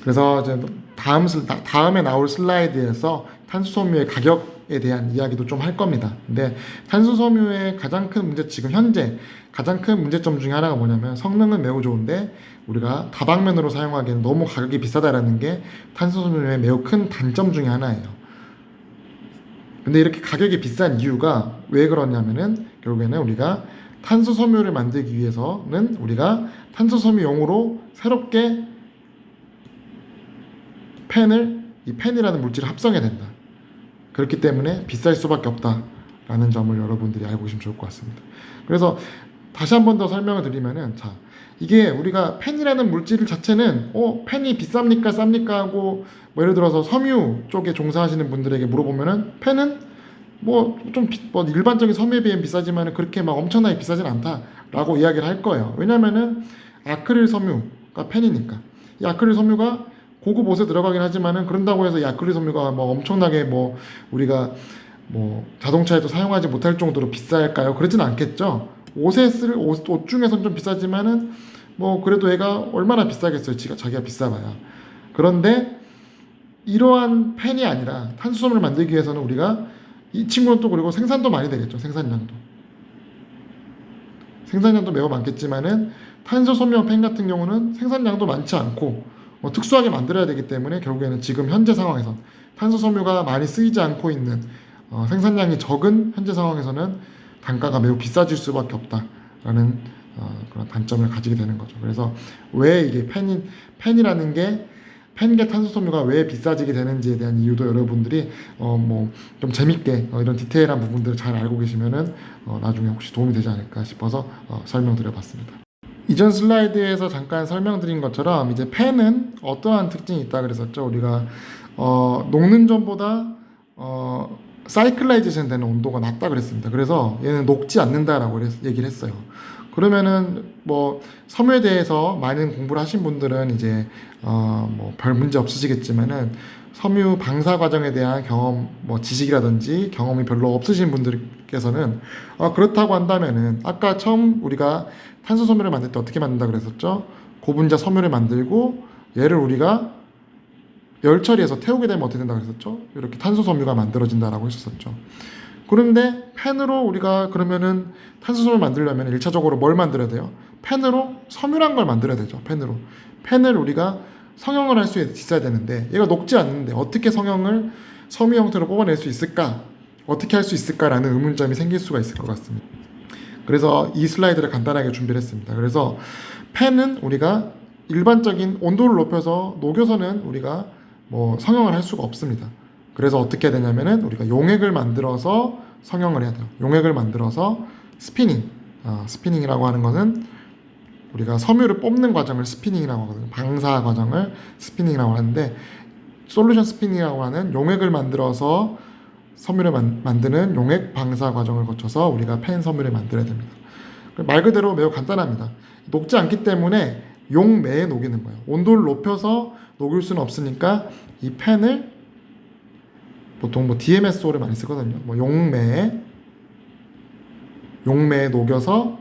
그래서 이제 다음에 나올 슬라이드에서 탄소섬유의 가격에 대한 이야기도 좀 할 겁니다. 근데 탄소섬유의 가장 큰 문제, 지금 현재 가장 큰 문제점 중에 하나가 뭐냐면 성능은 매우 좋은데 우리가 다방면으로 사용하기에는 너무 가격이 비싸다라는 게 탄소섬유의 매우 큰 단점 중에 하나예요. 근데 이렇게 가격이 비싼 이유가 왜 그러냐면은 결국에는 우리가 탄소섬유를 만들기 위해서는 우리가 탄소섬유용으로 새롭게 이 펜이라는 물질을 합성해야 된다. 그렇기 때문에 비쌀 수밖에 없다라는 점을 여러분들이 알고 계시면 좋을 것 같습니다. 그래서 다시 한 번 더 설명을 드리면은, 자, 이게 우리가 펜이라는 물질 자체는 펜이 비쌉니까 쌉니까 하고 뭐 예를 들어서 섬유 쪽에 종사하시는 분들에게 물어보면은 펜은 뭐 일반적인 섬유에 비해 비싸지만 그렇게 막 엄청나게 비싸진 않다라고 이야기를 할 거예요. 왜냐면은 아크릴 섬유가 펜이니까. 이 아크릴 섬유가 고급 옷에 들어가긴 하지만은 그런다고 해서 이 아크릴 섬유가 뭐 엄청나게 뭐 우리가 뭐 자동차에도 사용하지 못할 정도로 비쌀까요? 그러진 않겠죠. 옷에 쓸 옷 중에서는 좀 비싸지만은 뭐 그래도 얘가 얼마나 비싸겠어요. 자기가 비싸봐야. 그런데 이러한 펜이 아니라 탄수섬유를 만들기 위해서는 우리가 이 친구는 또 그리고 생산도 많이 되겠죠. 생산량도 매우 많겠지만은 탄소섬유 펜 같은 경우는 생산량도 많지 않고 특수하게 만들어야 되기 때문에 결국에는 지금 현재 상황에선 탄소섬유가 많이 쓰이지 않고 있는 생산량이 적은 현재 상황에서는 단가가 매우 비싸질 수밖에 없다라는 그런 단점을 가지게 되는 거죠. 그래서 왜 이게 펜이라는 게 펜계 탄소섬유가 왜 비싸지게 되는지에 대한 이유도 여러분들이 뭐 좀 재밌게 이런 디테일한 부분들을 잘 알고 계시면은 나중에 혹시 도움이 되지 않을까 싶어서 설명드려봤습니다. 이전 슬라이드에서 잠깐 설명드린 것처럼 이제 펜은 어떠한 특징이 있다 그랬었죠. 우리가 녹는 전보다 사이클라이제이션 되는 온도가 낮다 그랬습니다. 그래서 얘는 녹지 않는다라고 얘기를 했어요. 그러면은 뭐 섬유에 대해서 많은 공부를 하신 분들은 이제 뭐 별 문제 없으시겠지만은 섬유 방사 과정에 대한 경험, 뭐 지식이라든지 경험이 별로 없으신 분들께서는 그렇다고 한다면은 아까 처음 우리가 탄소 섬유를 만들 때 어떻게 만든다 그랬었죠? 고분자 섬유를 만들고 얘를 우리가 열 처리해서 태우게 되면 어떻게 된다 그랬었죠? 이렇게 탄소 섬유가 만들어진다라고 했었죠. 그런데 펜으로 우리가 그러면은 탄소 섬유를 만들려면 1차적으로 뭘 만들어야 돼요? 펜으로 섬유란 걸 만들어야 되죠. 펜을 우리가 성형을 할 수 있어야 되는데 얘가 녹지 않는데 어떻게 성형을 섬유 형태로 뽑아낼 수 있을까? 어떻게 할 수 있을까라는 의문점이 생길 수가 있을 것 같습니다. 그래서 이 슬라이드를 간단하게 준비를 했습니다. 그래서 펜은 우리가 일반적인 온도를 높여서 녹여서는 우리가 뭐 성형을 할 수가 없습니다. 그래서 어떻게 해야 되냐면은 우리가 용액을 만들어서 성형을 해야 돼요. 용액을 만들어서 스피닝이라고 하는 것은 우리가 섬유를 뽑는 과정을 스피닝이라고 하거든요. 방사 과정을 스피닝이라고 하는데 솔루션 스피닝이라고 하는 용액을 만들어서 섬유를 만드는 용액 방사 과정을 거쳐서 우리가 펜 섬유를 만들어야 됩니다. 말 그대로 매우 간단합니다. 녹지 않기 때문에 용매에 녹이는 거예요. 온도를 높여서 녹일 수는 없으니까 이 펜을 보통 뭐 DMSO를 많이 쓰거든요. 뭐 용매에 녹여서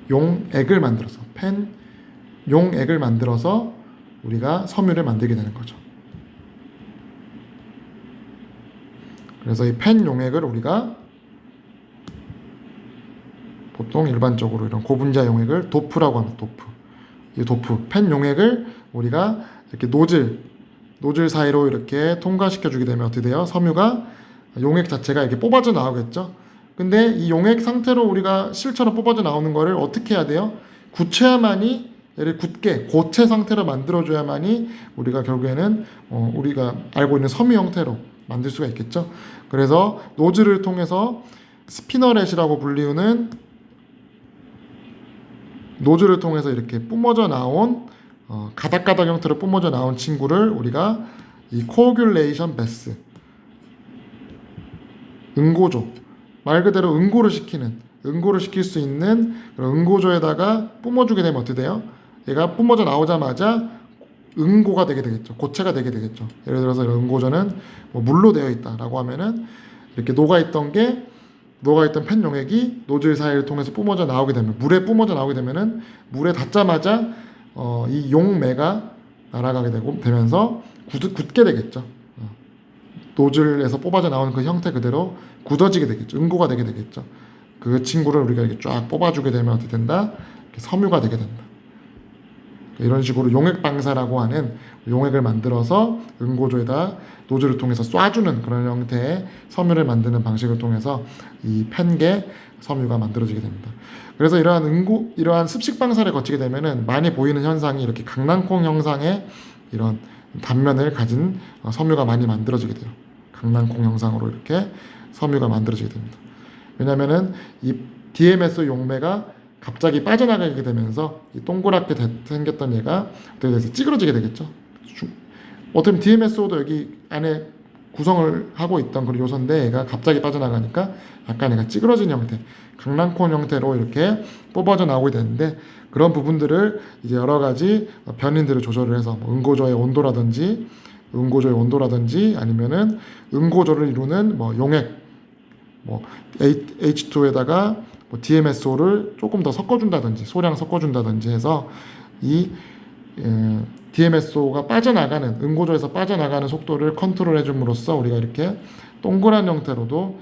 용액을 만들어서 용액을 만들어서 우리가 섬유를 만들게 되는 거죠. 그래서 이 펜 용액을 우리가 보통 일반적으로 이런 고분자 용액을 도프라고 합니다. 펜 용액을 우리가 이렇게 노즐 사이로 이렇게 통과시켜 주게 되면 어떻게 돼요? 섬유가 용액 자체가 이렇게 뽑아져 나오겠죠. 근데 이 용액 상태로 우리가 실처럼 뽑아져 나오는 거를 어떻게 해야 돼요? 굳혀야만이, 얘를 굳게 고체 상태로 만들어줘야만이 우리가 결국에는 우리가 알고 있는 섬유 형태로 만들 수가 있겠죠. 그래서 노즐을 통해서 스피너렛이라고 불리우는 노즐을 통해서 이렇게 뿜어져 나온 가닥가닥 형태로 뿜어져 나온 친구를 우리가 이 코어큘레이션 베스, 응고조, 말 그대로 응고를 시킬 수 있는 그런 응고조에다가 뿜어주게 되면 어떻게 돼요? 얘가 뿜어져 나오자마자 응고가 되게 되겠죠. 고체가 되게 되겠죠. 예를 들어서 이런 응고조는 뭐 물로 되어 있다라고 하면은 이렇게 녹아있던 펜 용액이 노즐 사이를 통해서 뿜어져 나오게 되면, 물에 뿜어져 나오게 되면은 물에 닿자마자 이 용매가 날아가게 되면서 굳게 되겠죠. 노즐에서 뽑아져 나오는 그 형태 그대로 굳어지게 되겠죠. 응고가 되게 되겠죠. 그 친구를 우리가 이렇게 쫙 뽑아주게 되면 어떻게 된다? 이렇게 섬유가 되게 된다. 이런 식으로 용액 방사라고 하는 용액을 만들어서 응고조에다 노즐을 통해서 쏴주는 그런 형태의 섬유를 만드는 방식을 통해서 이 펜계 섬유가 만들어지게 됩니다. 그래서 이러한 습식 방사를 거치게 되면은 많이 보이는 현상이 이렇게 강낭콩 형상의 이런 단면을 가진 섬유가 많이 만들어지게 돼요. 강낭콩 형상으로 이렇게 섬유가 만들어지게 됩니다. 왜냐면은 이 DMSO 용매가 갑자기 빠져나가게 되면서 이 동그랗게 생겼던 얘가 어떻게 돼서 찌그러지게 되겠죠. 어떻게 보면 DMSO도 여기 안에 구성을 하고 있던 그런 요소인데 얘가 갑자기 빠져나가니까 약간 얘가 찌그러진 형태, 강낭콩 형태로 이렇게 뽑아져 나오게 되는데, 그런 부분들을 이제 여러 가지 변인들을 조절을 해서 뭐 응고조의 온도라든지 아니면은 응고조를 이루는 뭐 용액, 뭐 H2에다가 뭐 DMSO를 조금 더 섞어준다든지 소량 섞어준다든지 해서 이 DMSO가 빠져나가는, 응고조에서 빠져나가는 속도를 컨트롤해 줌으로써 우리가 이렇게 동그란 형태로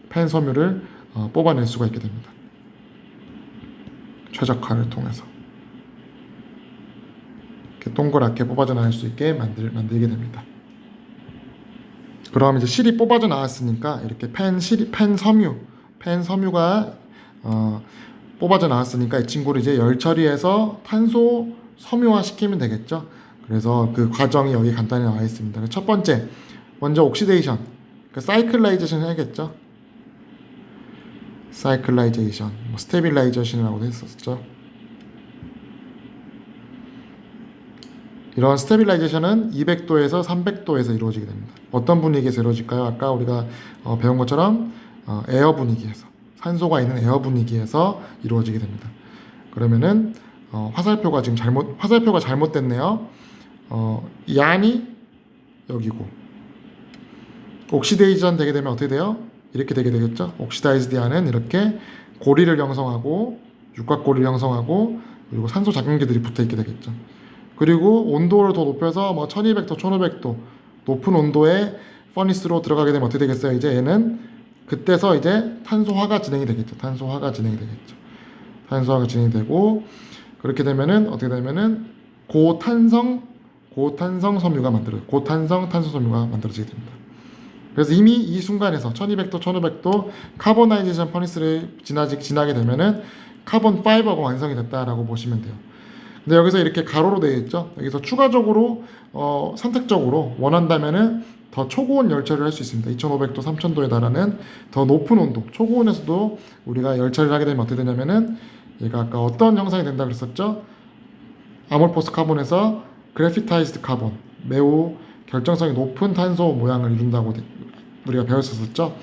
펜 섬유를 뽑아낼 수가 있게 됩니다. 최적화를 통해서 이렇게 동그랗게 뽑아져 나갈 수 있게 만들게 됩니다. 그럼 이제 실이 뽑아져 나왔으니까 이렇게 펜 섬유가 뽑아져 나왔으니까 이 친구를 이제 열 처리해서 탄소 섬유화 시키면 되겠죠. 그래서 그 과정이 여기 간단히 나와 있습니다. 첫 번째, 먼저 옥시데이션, 사이클라이제이션 해야겠죠. 사이클라이제이션, 스테빌라이제이션이라고도 했었죠. 이런 스테빌라이제이션은 200도에서 300도에서 이루어지게 됩니다. 어떤 분위기에서 이루어질까요? 아까 우리가 배운 것처럼 에어 분위기에서, 산소가 있는 에어 분위기에서 이루어지게 됩니다. 그러면은 화살표가 잘못됐네요. 양이 여기고, 옥시데이션 되게 되면 어떻게 돼요? 이렇게 되게 되겠죠. 옥시다이즈드 양은 이렇게 고리를 형성하고, 육각고리를 형성하고, 그리고 산소 작용기들이 붙어 있게 되겠죠. 그리고 온도를 더 높여서 뭐 1200도, 1500도 높은 온도의 퍼니스로 들어가게 되면 어떻게 되겠어요? 이제 얘는 그때서 이제 탄소화가 진행이 되겠죠. 탄소화가 진행이 되고, 그렇게 되면은 어떻게 되면은 고탄성 탄소 섬유가 만들어지게 됩니다. 그래서 이미 이 순간에서 1200도, 1500도 카보나이제이션 퍼니스를 지나게 되면은 카본 파이버가 완성이 됐다라고 보시면 돼요. 근데 여기서 이렇게 가로로 되어 있죠. 여기서 추가적으로 선택적으로 원한다면은 더 초고온 열처리를 할 수 있습니다. 2500도, 3000도에 달하는 더 높은 온도, 초고온에서도 우리가 열처리를 하게 되면 어떻게 되냐면은 얘가 아까 어떤 형상이 된다 그랬었죠? 아몰포스 카본에서 그래피타이즈드 카본, 매우 결정성이 높은 탄소 모양을 이룬다고 우리가 배웠었죠.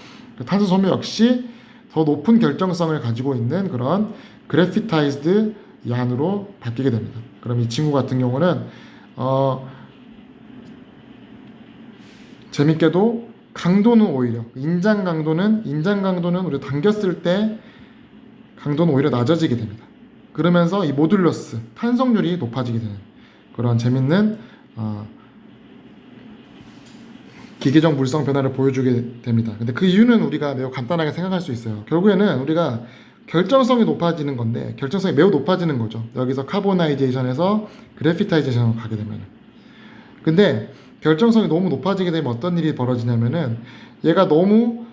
탄소 섬유 역시 더 높은 결정성을 가지고 있는 그런 그래피타이즈드 양으로 바뀌게 됩니다. 그럼 이 친구 같은 경우는 재밌게도 강도는 오히려 인장 강도는 우리가 당겼을 때 강도는 오히려 낮아지게 됩니다. 그러면서 이 모듈러스 탄성률이 높아지게 되는 그런 재밌는 기계적 물성 변화를 보여주게 됩니다. 근데 그 이유는 우리가 매우 간단하게 생각할 수 있어요. 결국에는 우리가 결정성이 높아지는 건데, 결정성이 매우 높아지는 거죠. 여기서 카보나이제이션에서 그래피타이제이션으로 가게 되면. 근데 결정성이 너무 높아지게 되면 어떤 일이 벌어지냐면은 얘가 너무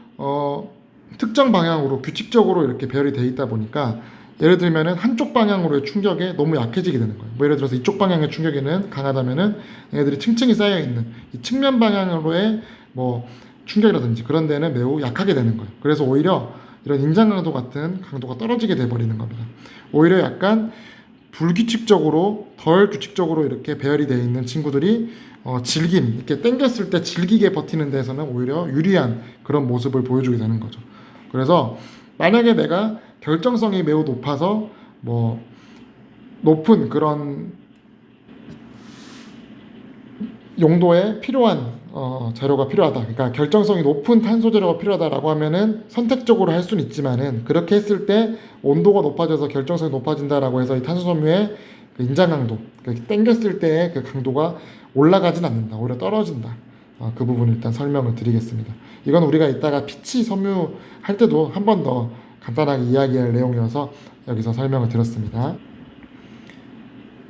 특정 방향으로 규칙적으로 이렇게 배열이 돼 있다 보니까 예를 들면은 한쪽 방향으로의 충격에 너무 약해지게 되는 거예요. 뭐 예를 들어서 이쪽 방향의 충격에는 강하다면은 얘들이 층층이 쌓여 있는 이 측면 방향으로의 뭐 충격이라든지 그런 데는 매우 약하게 되는 거예요. 그래서 오히려 이런 인장 강도 같은 강도가 떨어지게 돼 버리는 겁니다. 오히려 약간 불규칙적으로 덜 규칙적으로 이렇게 배열이 되어 있는 친구들이 질긴 이렇게 당겼을 때 질기게 버티는 데서는 오히려 유리한 그런 모습을 보여주게 되는 거죠. 그래서 만약에 내가 결정성이 매우 높아서 뭐 높은 그런 용도에 필요한 재료가 필요하다. 그러니까 결정성이 높은 탄소 재료가 필요하다라고 하면은 선택적으로 할 수는 있지만은 그렇게 했을 때 온도가 높아져서 결정성이 높아진다라고 해서 이 탄소 섬유의 그 인장 강도, 그러니까 당겼을 때의 그 강도가 올라가진 않는다. 오히려 떨어진다. 그 부분 일단 설명을 드리겠습니다. 이건 우리가 이따가 피치 섬유 할 때도 한 번 더 간단하게 이야기할 내용이어서 여기서 설명을 드렸습니다.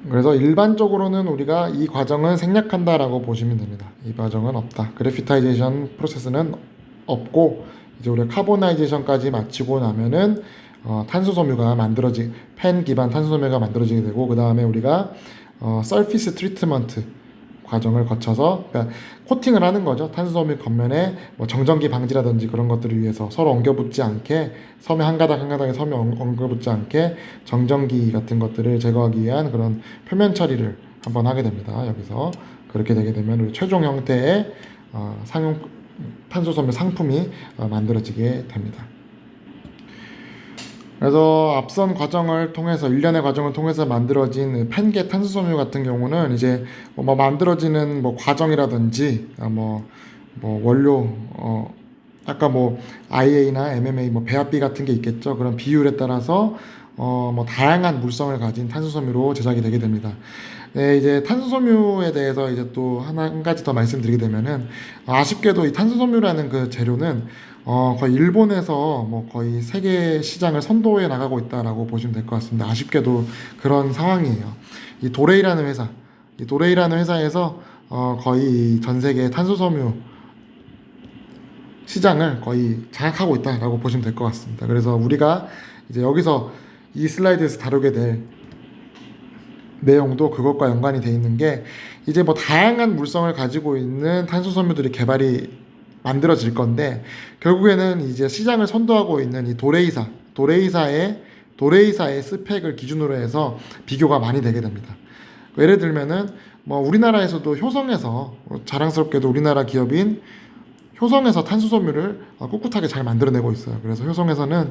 그래서 일반적으로는 우리가 이 과정은 생략한다라고 보시면 됩니다. 이 과정은 없다. 그래피타이제이션 프로세스는 없고 이제 우리가 카보나이제이션까지 마치고 나면은 탄소섬유가 펜 기반 탄소섬유가 만들어지게 되고 그 다음에 우리가 서피스 트리트먼트 과정을 거쳐서 그러니까 코팅을 하는 거죠. 탄소섬유 겉면에 뭐 정전기 방지라든지 그런 것들을 위해서 서로 엉겨붙지 않게 섬유 한 가닥 한 가닥에 섬유 엉겨붙지 않게 정전기 같은 것들을 제거하기 위한 그런 표면 처리를 한번 하게 됩니다. 여기서 그렇게 되게 되면 우리 최종 형태의 상용 탄소섬유 상품이 만들어지게 됩니다. 그래서 앞선 과정을 통해서 일련의 과정을 통해서 만들어진 펜계 탄수섬유 같은 경우는 이제 뭐 만들어지는 뭐 과정이라든지 뭐 원료 아까 뭐 IA나 MMA 뭐 배합비 같은 게 있겠죠. 그런 비율에 따라서 뭐 다양한 물성을 가진 탄수섬유로 제작이 되게 됩니다. 네, 이제 탄수섬유에 대해서 이제 또 한 가지 더 말씀드리게 되면은 아쉽게도 이 탄수섬유라는 그 재료는 거의 일본에서 뭐 거의 세계 시장을 선도해 나가고 있다라고 보시면 될 것 같습니다. 아쉽게도 그런 상황이에요. 이 도레이라는 회사에서 거의 전 세계 탄수섬유 시장을 거의 장악하고 있다라고 보시면 될 것 같습니다. 그래서 우리가 이제 여기서 이 슬라이드에서 다루게 될 내용도 그것과 연관이 돼 있는 게 이제 뭐 다양한 물성을 가지고 있는 탄수섬유들이 개발이 만들어질 건데 결국에는 이제 시장을 선도하고 있는 이 도레이사의 스펙을 기준으로 해서 비교가 많이 되게 됩니다. 예를 들면은 뭐 우리나라에서도 효성에서 자랑스럽게도 우리나라 기업인 효성에서 탄수섬유를 꿋꿋하게 잘 만들어내고 있어요. 그래서 효성에서는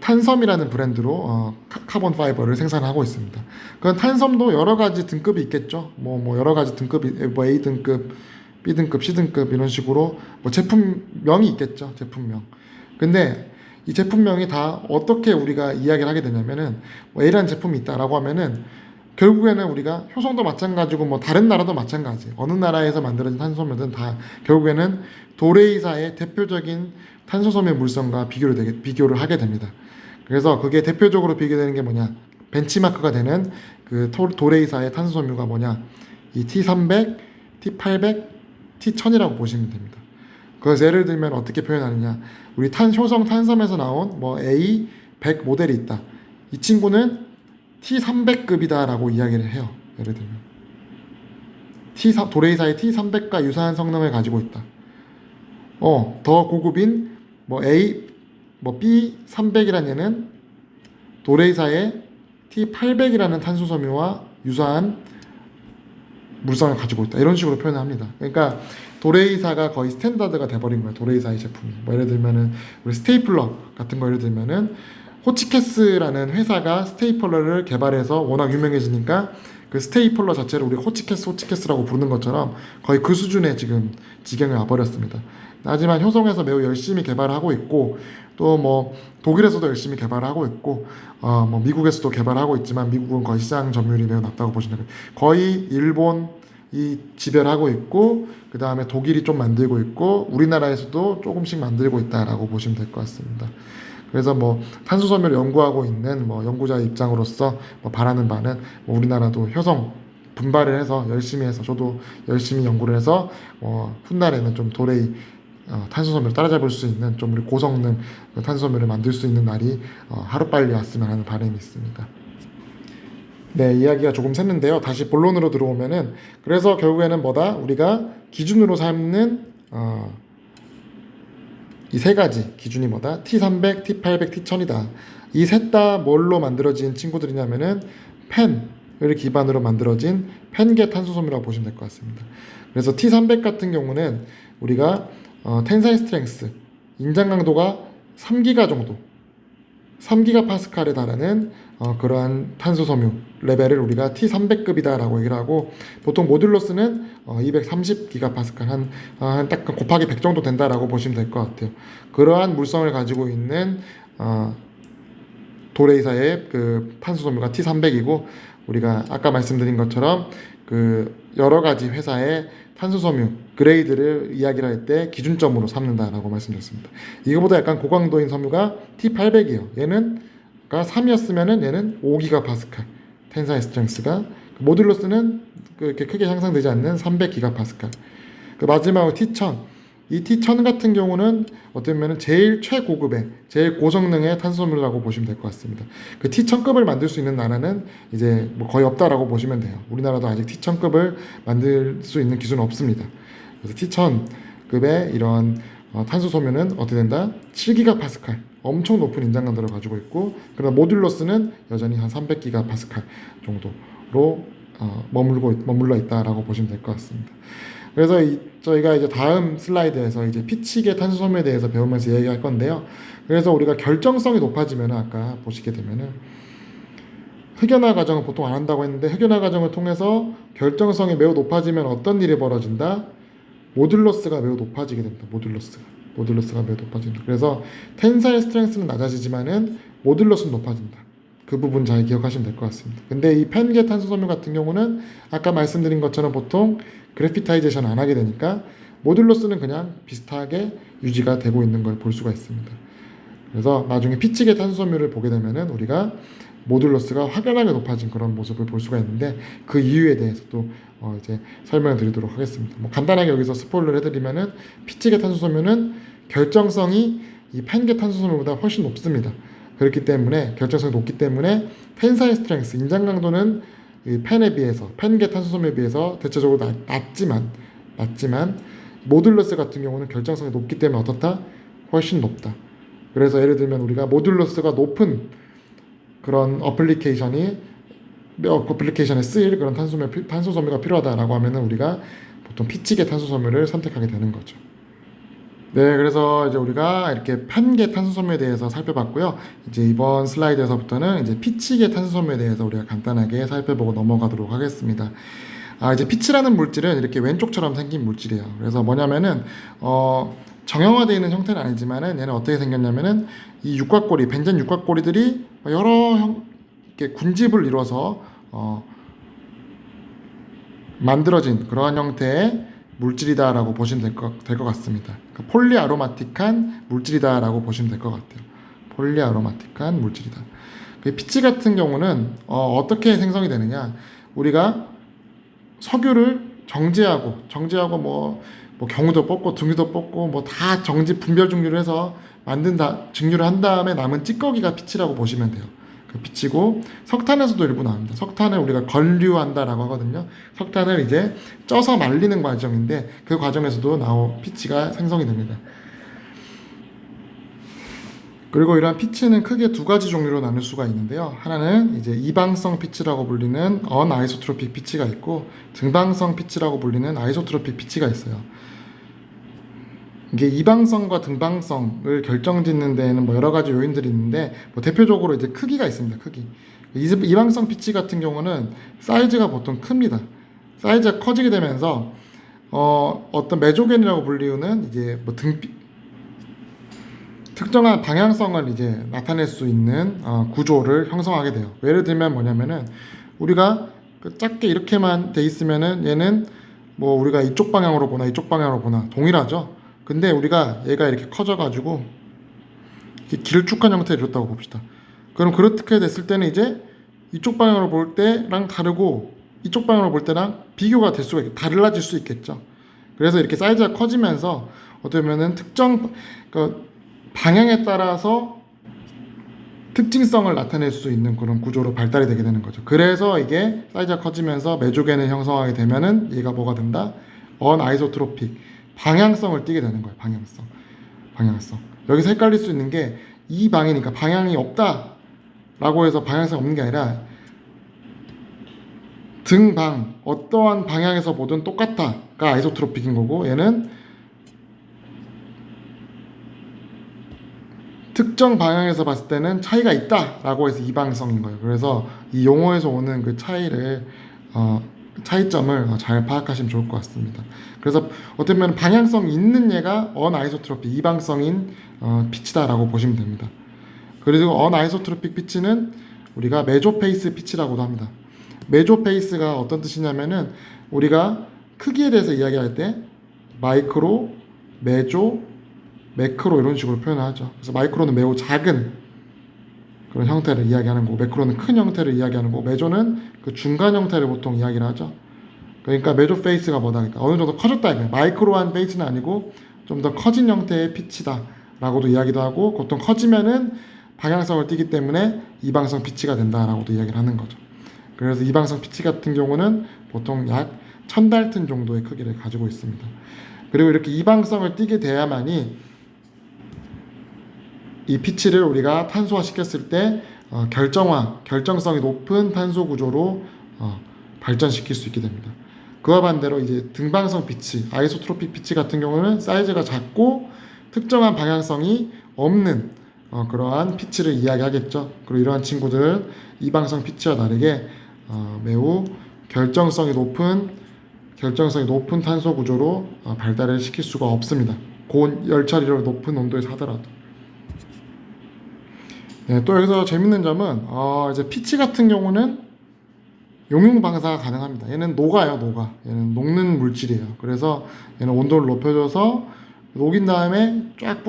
탄섬이라는 브랜드로 카본 파이버를 생산하고 있습니다. 그건 탄섬도 여러 가지 등급이 있겠죠. 뭐 여러 가지 등급이 뭐 A 등급, B 등급, C 등급 이런 식으로 뭐 제품명이 있겠죠. 제품명. 근데 이 제품명이 다 어떻게 우리가 이야기를 하게 되냐면은 뭐 A라는 제품이 있다라고 하면은 결국에는 우리가 효성도 마찬가지고 뭐 다른 나라도 마찬가지. 어느 나라에서 만들어진 탄소섬유든 다 결국에는 도레이사의 대표적인 탄소섬유 물성과 비교를 하게 됩니다. 그래서 그게 대표적으로 비교되는 게 뭐냐? 벤치마크가 되는 그 도레이사의 탄소섬유가 뭐냐? 이 T300, T800, T1000이라고 보시면 됩니다. 그래서 예를 들면 어떻게 표현하느냐? 우리 효성 탄섬에서 나온 뭐 A100 모델이 있다. 이 친구는 T300급이다라고 이야기를 해요. 예를 들면 도레이사의 T300과 유사한 성능을 가지고 있다. 더 고급인 뭐 B300이라는 얘는 도레이사의 T800이라는 탄소섬유와 유사한 물성을 가지고 있다. 이런 식으로 표현합니다. 그러니까 도레이사가 거의 스탠다드가 돼버린 거예요. 도레이사의 제품이. 뭐 예를 들면은 우리 스테이플러 같은 거 예를 들면은 호치케스라는 회사가 스테이플러를 개발해서 워낙 유명해지니까 그 스테이플러 자체를 우리 호치케스라고 부르는 것처럼 거의 그 수준의 지금 지경에 와버렸습니다. 하지만 효성에서 매우 열심히 개발하고 있고 또 뭐 독일에서도 열심히 개발하고 있고 뭐 미국에서도 개발하고 있지만 미국은 거의 시장 점유율이 매우 낮다고 보시면 돼요. 거의 일본이 지배하고 있고 그 다음에 독일이 좀 만들고 있고 우리나라에서도 조금씩 만들고 있다라고 보시면 될 것 같습니다. 그래서 뭐 탄소 섬유를 연구하고 있는 뭐 연구자의 입장으로서 뭐 바라는 바는 뭐 우리나라도 효성 분발을 해서 열심히 해서 저도 열심히 연구를 해서 훗날에는 좀 도레이 탄소 섬유를 따라잡을 수 있는 좀 우리 고성능 탄소 섬유를 만들 수 있는 날이 하루빨리 왔으면 하는 바람이 있습니다. 네, 이야기가 조금 샜는데요. 다시 본론으로 들어오면은 그래서 결국에는 뭐다? 우리가 기준으로 삼는 이 세 가지 기준이 뭐다? T300, T800, T1000이다. 이 셋 다 뭘로 만들어진 친구들이냐면은 펜을 기반으로 만들어진 펜계 탄소섬유라고 보시면 될 것 같습니다. 그래서 T300 같은 경우는 우리가 텐사일 스트렝스 인장 강도가 3기가 정도 3기가 파스칼에 달하는 그러한 탄소섬유 레벨을 우리가 T300급이다 라고 얘기를 하고 보통 모듈러스는 230기가 파스칼 딱 곱하기 100 정도 된다라고 보시면 될 것 같아요. 그러한 물성을 가지고 있는 도레이사의 그 탄소섬유가 T300이고 우리가 아까 말씀드린 것처럼 그 여러 가지 회사의 탄소섬유 그레이드를 이야기를 할 때 기준점으로 삼는다라고 말씀드렸습니다. 이거보다 약간 고강도인 섬유가 T800이에요. 얘는 3이었으면은 얘는 5기가 파스칼 텐사일 스트렝스가 모듈러스는 그렇게 크게 향상되지 않는 300기가 파스칼. 그 마지막으로 T1000 이 T1000 같은 경우는 어떻게 보면 제일 최고급의 제일 고성능의 탄소섬유라고 보시면 될 것 같습니다. 그 T1000급을 만들 수 있는 나라는 이제 뭐 거의 없다라고 보시면 돼요. 우리나라도 아직 T1000급을 만들 수 있는 기준은 없습니다. 그래서 T1000급의 이런 탄소섬유는 어떻게 된다? 7기가 파스칼 엄청 높은 인장 강도를 가지고 있고 그러나 모듈러스는 여전히 한 300기가 파스칼 정도로 머물러 있다라고 보시면 될 것 같습니다. 그래서 저희가 이제 다음 슬라이드에서 이제 피치계 탄소섬유에 대해서 배우면서 얘기할 건데요. 그래서 우리가 결정성이 높아지면 아까 보시게 되면은 흑연화 과정을 보통 안 한다고 했는데 흑연화 과정을 통해서 결정성이 매우 높아지면 어떤 일이 벌어진다? 모듈러스가 매우 높아지게 됩니다. 모듈러스가 매우 높아진다. 그래서 텐사일 스트렝스는 낮아지지만은 모듈러스는 높아진다. 그 부분 잘 기억하시면 될 것 같습니다. 근데 이 펜계 탄소섬유 같은 경우는 아까 말씀드린 것처럼 보통 그래피타이제이션 안 하게 되니까 모듈러스는 그냥 비슷하게 유지가 되고 있는 걸 볼 수가 있습니다. 그래서 나중에 피치계 탄소섬유를 보게 되면은 우리가 모듈러스가 확연하게 높아진 그런 모습을 볼 수가 있는데 그 이유에 대해서도 이제 설명을 드리도록 하겠습니다. 뭐 간단하게 여기서 스포일러를 해드리면은 피치계 탄소섬유는 결정성이 이 펜계 탄소섬유보다 훨씬 높습니다. 그렇기 때문에 결정성이 높기 때문에 텐사일 스트렝스 인장 강도는 이 펜에 비해서 펜계 탄소섬유에 비해서 대체적으로 낮지만 모듈러스 같은 경우는 결정성이 높기 때문에 어떻다? 훨씬 높다. 그래서 예를 들면 우리가 모듈러스가 높은 그런 어플리케이션에 쓰일 그런 탄소섬유가 필요하다라고 하면은 우리가 보통 피치계 탄소섬유를 선택하게 되는 거죠. 네, 그래서 이제 우리가 이렇게 펜계 탄소섬유에 대해서 살펴봤고요. 이제 이번 슬라이드에서부터는 이제 피치계 탄소섬유에 대해서 우리가 간단하게 살펴보고 넘어가도록 하겠습니다. 이제 피치라는 물질은 이렇게 왼쪽처럼 생긴 물질이에요. 그래서 뭐냐면은 정형화되어 있는 형태는 아니지만은 얘는 어떻게 생겼냐면은 이 육각고리, 벤젠 육각고리들이 여러 이렇게 군집을 이루어서 만들어진 그러한 형태의 물질이다라고 보시면 될 것 같습니다. 그러니까 폴리아로마틱한 물질이다라고 보시면 될 것 같아요. 폴리아로마틱한 물질이다. 피치 같은 경우는 어떻게 생성이 되느냐? 우리가 석유를 정제하고 뭐 경유도 뽑고 등유도 뽑고 뭐 다 정지 분별 증류를 해서 증류를 한 다음에 남은 찌꺼기가 피치라고 보시면 돼요. 그 피치고 석탄에서도 일부 나옵니다. 석탄을 우리가 건류한다라고 하거든요. 석탄을 이제 쪄서 말리는 과정인데 그 과정에서도 피치가 생성이 됩니다. 그리고 이러한 피치는 크게 두 가지 종류로 나눌 수가 있는데요. 하나는 이제 이방성 피치라고 불리는 언아이소트로픽 피치가 있고 등방성 피치라고 불리는 아이소트로픽 피치가 있어요. 이게 이방성과 등방성을 결정짓는 데에는 뭐 여러 가지 요인들이 있는데 뭐 대표적으로 이제 크기가 있습니다. 크기. 이방성 피치 같은 경우는 사이즈가 보통 큽니다. 사이즈가 커지게 되면서 어떤 메조겐이라고 불리우는 이제 뭐 특정한 방향성을 이제 나타낼 수 있는 구조를 형성하게 돼요. 예를 들면 뭐냐면은 우리가 작게 이렇게만 돼 있으면은 얘는 뭐 우리가 이쪽 방향으로 보나 이쪽 방향으로 보나 동일하죠. 근데 우리가 얘가 이렇게 커져가지고 이렇게 길쭉한 형태를 이뤘다고 봅시다. 그럼 그렇게 됐을 때는 이제 이쪽 방향으로 볼 때랑 다르고 이쪽 방향으로 볼 때랑 비교가 될 수가 달라질 수 있겠죠. 그래서 이렇게 사이즈가 커지면서 어떻게 보면은 특정 그 방향에 따라서 특징성을 나타낼 수 있는 그런 구조로 발달이 되게 되는 거죠. 그래서 이게 사이즈가 커지면서 메조겐을 형성하게 되면은 얘가 뭐가 된다? 언아이소트로픽 방향성을 띠게 되는 거예요. 방향성. 여기서 헷갈릴 수 있는 게 이 방이니까 방향이 없다라고 해서 방향성이 없는 게 아니라 등방 어떠한 방향에서 보든 똑같다가 아이소트로픽인 거고, 얘는 특정 방향에서 봤을 때는 차이가 있다라고 해서 이방성인 거예요. 그래서 이 용어에서 오는 그 차이점을 잘 파악하시면 좋을 것 같습니다. 그래서 어떻게 보면 방향성 있는 얘가 언아이소트로픽 이방성인 피치다라고 보시면 됩니다. 그리고 언아이소트로픽 피치는 우리가 메조페이스 피치라고도 합니다. 메조페이스가 어떤 뜻이냐면은 우리가 크기에 대해서 이야기할 때 마이크로, 메조, 매크로 이런 식으로 표현을 하죠. 그래서 마이크로는 매우 작은 그런 형태를 이야기하는 거고, 매크로는 큰 형태를 이야기하는 거고, 메조는 그 중간 형태를 보통 이야기를 하죠. 그러니까 메조 페이스가 뭐다? 그러니까 어느 정도 커졌다 이거예요. 마이크로한 페이스는 아니고 좀 더 커진 형태의 피치다라고도 이야기도 하고, 보통 커지면은 방향성을 띠기 때문에 이방성 피치가 된다라고도 이야기를 하는 거죠. 그래서 이방성 피치 같은 경우는 보통 약 1000달튼 정도의 크기를 가지고 있습니다. 그리고 이렇게 이방성을 띠게 돼야만이 이 피치를 우리가 탄소화 시켰을 때 결정성이 높은 탄소 구조로 발전시킬 수 있게 됩니다. 그와 반대로 이제 등방성 피치, 아이소트로픽 피치 같은 경우는 사이즈가 작고 특정한 방향성이 없는 그러한 피치를 이야기하겠죠. 그리고 이러한 친구들은 이방성 피치와 다르게 매우 결정성이 높은 탄소 구조로 발달을 시킬 수가 없습니다. 고열 처리로 높은 온도에서 하더라도. 네, 또 여기서 재밌는 점은 이제 피치 같은 경우는 용융 방사가 가능합니다. 얘는 녹아요, 녹아. 얘는 녹는 물질이에요. 그래서 얘는 온도를 높여줘서 녹인 다음에 쫙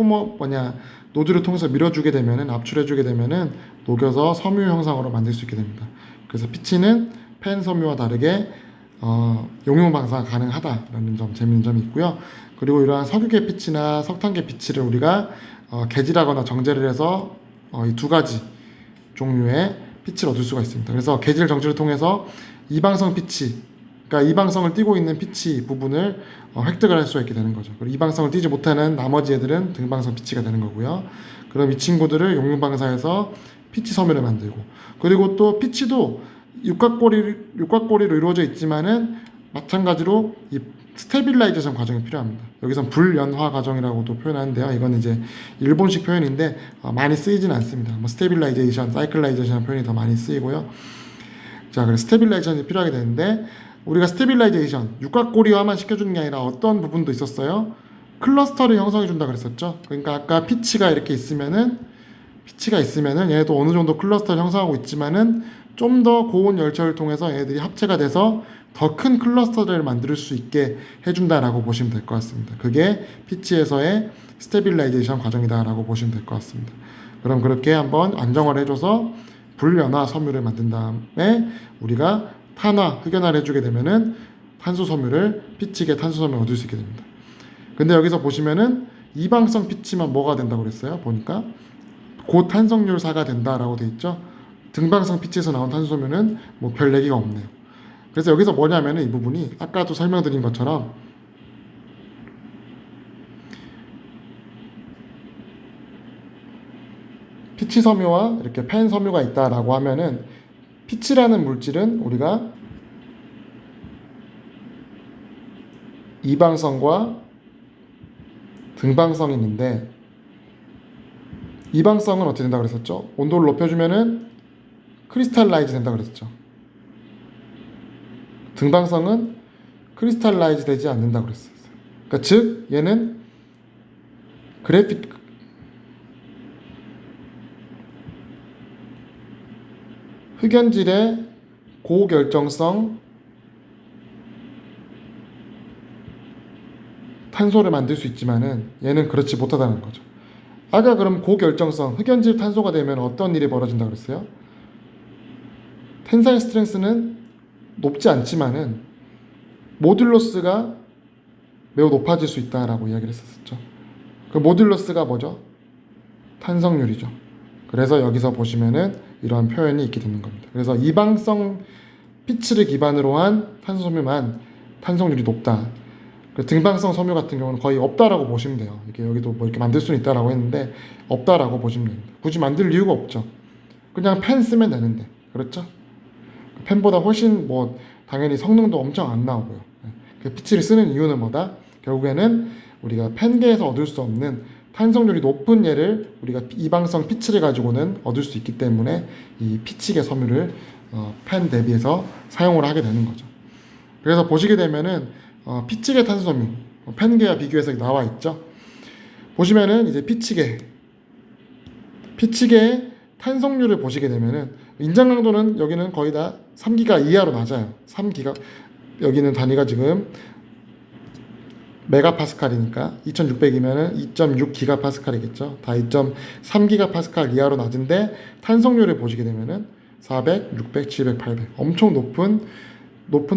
노즐을 통해서 밀어주게 되면은, 압출해주게 되면은 녹여서 섬유 형상으로 만들 수 있게 됩니다. 그래서 피치는 팬 섬유와 다르게 용융 방사가 가능하다라는 재밌는 점이 있고요. 그리고 이러한 석유계 피치나 석탄계 피치를 우리가 개질하거나 정제를 해서 이 두 가지 종류의 피치를 얻을 수가 있습니다. 그래서 개질 정제를 통해서 이방성 피치, 그러니까 이방성을 띠고 있는 피치 부분을 획득을 할 수가 있게 되는 거죠. 그리고 이방성을 띠지 못하는 나머지 애들은 등방성 피치가 되는 거고요. 그럼 이 친구들을 용융 방사해서 피치 섬유를 만들고, 그리고 또 피치도 육각고리로 이루어져 있지만은 마찬가지로 이 스테빌라이제이션 과정이 필요합니다. 여기선 불연화 과정이라고도 표현하는데요. 이건 이제 일본식 표현인데 많이 쓰이진 않습니다. 스테빌라이제이션, 사이클라이제이션 표현이 더 많이 쓰이고요. 자, 그래서 스테빌라이제이션이 필요하게 되는데, 우리가 스테빌라이제이션, 육각고리화만 시켜주는 게 아니라 어떤 부분도 있었어요. 클러스터를 형성해 준다 그랬었죠. 그러니까 아까 피치가 있으면은 얘도 어느 정도 클러스터를 형성하고 있지만은 좀 더 고온 열처를 통해서 얘들이 합체가 돼서 더 큰 클러스터를 만들 수 있게 해준다라고 보시면 될 것 같습니다. 그게 피치에서의 스테빌라이제이션 과정이다라고 보시면 될 것 같습니다. 그럼 그렇게 한번 안정화를 해줘서 불연화 섬유를 만든 다음에 우리가 흑연화를 해주게 되면은 피치계 탄소 섬유를 얻을 수 있게 됩니다. 근데 여기서 보시면은 이방성 피치만 뭐가 된다고 그랬어요? 보니까 고탄성률사가 된다라고 돼 있죠. 등방성 피치에서 나온 탄소 섬유는 별 얘기가 없네요. 그래서 여기서 뭐냐면은 이 부분이 아까도 설명드린 것처럼 피치 섬유와 이렇게 팬 섬유가 있다라고 하면은, 피치라는 물질은 우리가 이방성과 등방성이 있는데, 이방성은 어떻게 된다고 그랬었죠? 온도를 높여주면은 크리스탈라이즈 된다 그랬었죠. 등방성은 크리스탈라이즈 되지 않는다 그랬어요. 그러니까 즉 얘는 흑연질의 고결정성 탄소를 만들 수 있지만은 얘는 그렇지 못하다는 거죠. 아까 그럼 고결정성 흑연질 탄소가 되면 어떤 일이 벌어진다 그랬어요? 텐사일 스트렝스는 높지 않지만은 모듈러스가 매우 높아질 수 있다라고 이야기를 했었죠. 그 모듈러스가 뭐죠? 탄성률이죠. 그래서 여기서 보시면은 이러한 표현이 있게 되는 겁니다. 그래서 이방성 피치를 기반으로 한 탄소섬유만 탄성률이 높다. 그 등방성 섬유 같은 경우는 거의 없다라고 보시면 돼요. 이게 여기도 뭐 이렇게 만들 수는 있다라고 했는데 없다라고 보시면 됩니다. 굳이 만들 이유가 없죠. 그냥 펜 쓰면 되는데, 그렇죠? 펜보다 훨씬 뭐 당연히 성능도 엄청 안 나오고요. 그 피치를 쓰는 이유는 뭐다? 결국에는 우리가 펜계에서 얻을 수 없는 탄성률이 높은 얘를 우리가 이방성 피치를 가지고는 얻을 수 있기 때문에 이 피치계 섬유를 펜 대비해서 사용을 하게 되는 거죠. 그래서 보시게 되면은 피치계 탄소섬유 펜계와 비교해서 나와 있죠. 보시면은 이제 피치계 탄성률을 보시게 되면은 인장 강도는 여기는 거의 다 3기가 이하로 낮아요. 3기가 여기는 단위가 지금 메가파스칼이니까 2600이면은 2.6기가파스칼이겠죠. 다 2.3기가파스칼 이하로 낮은데 탄성률을 보시게 되면은 400, 600, 700, 800 엄청 높은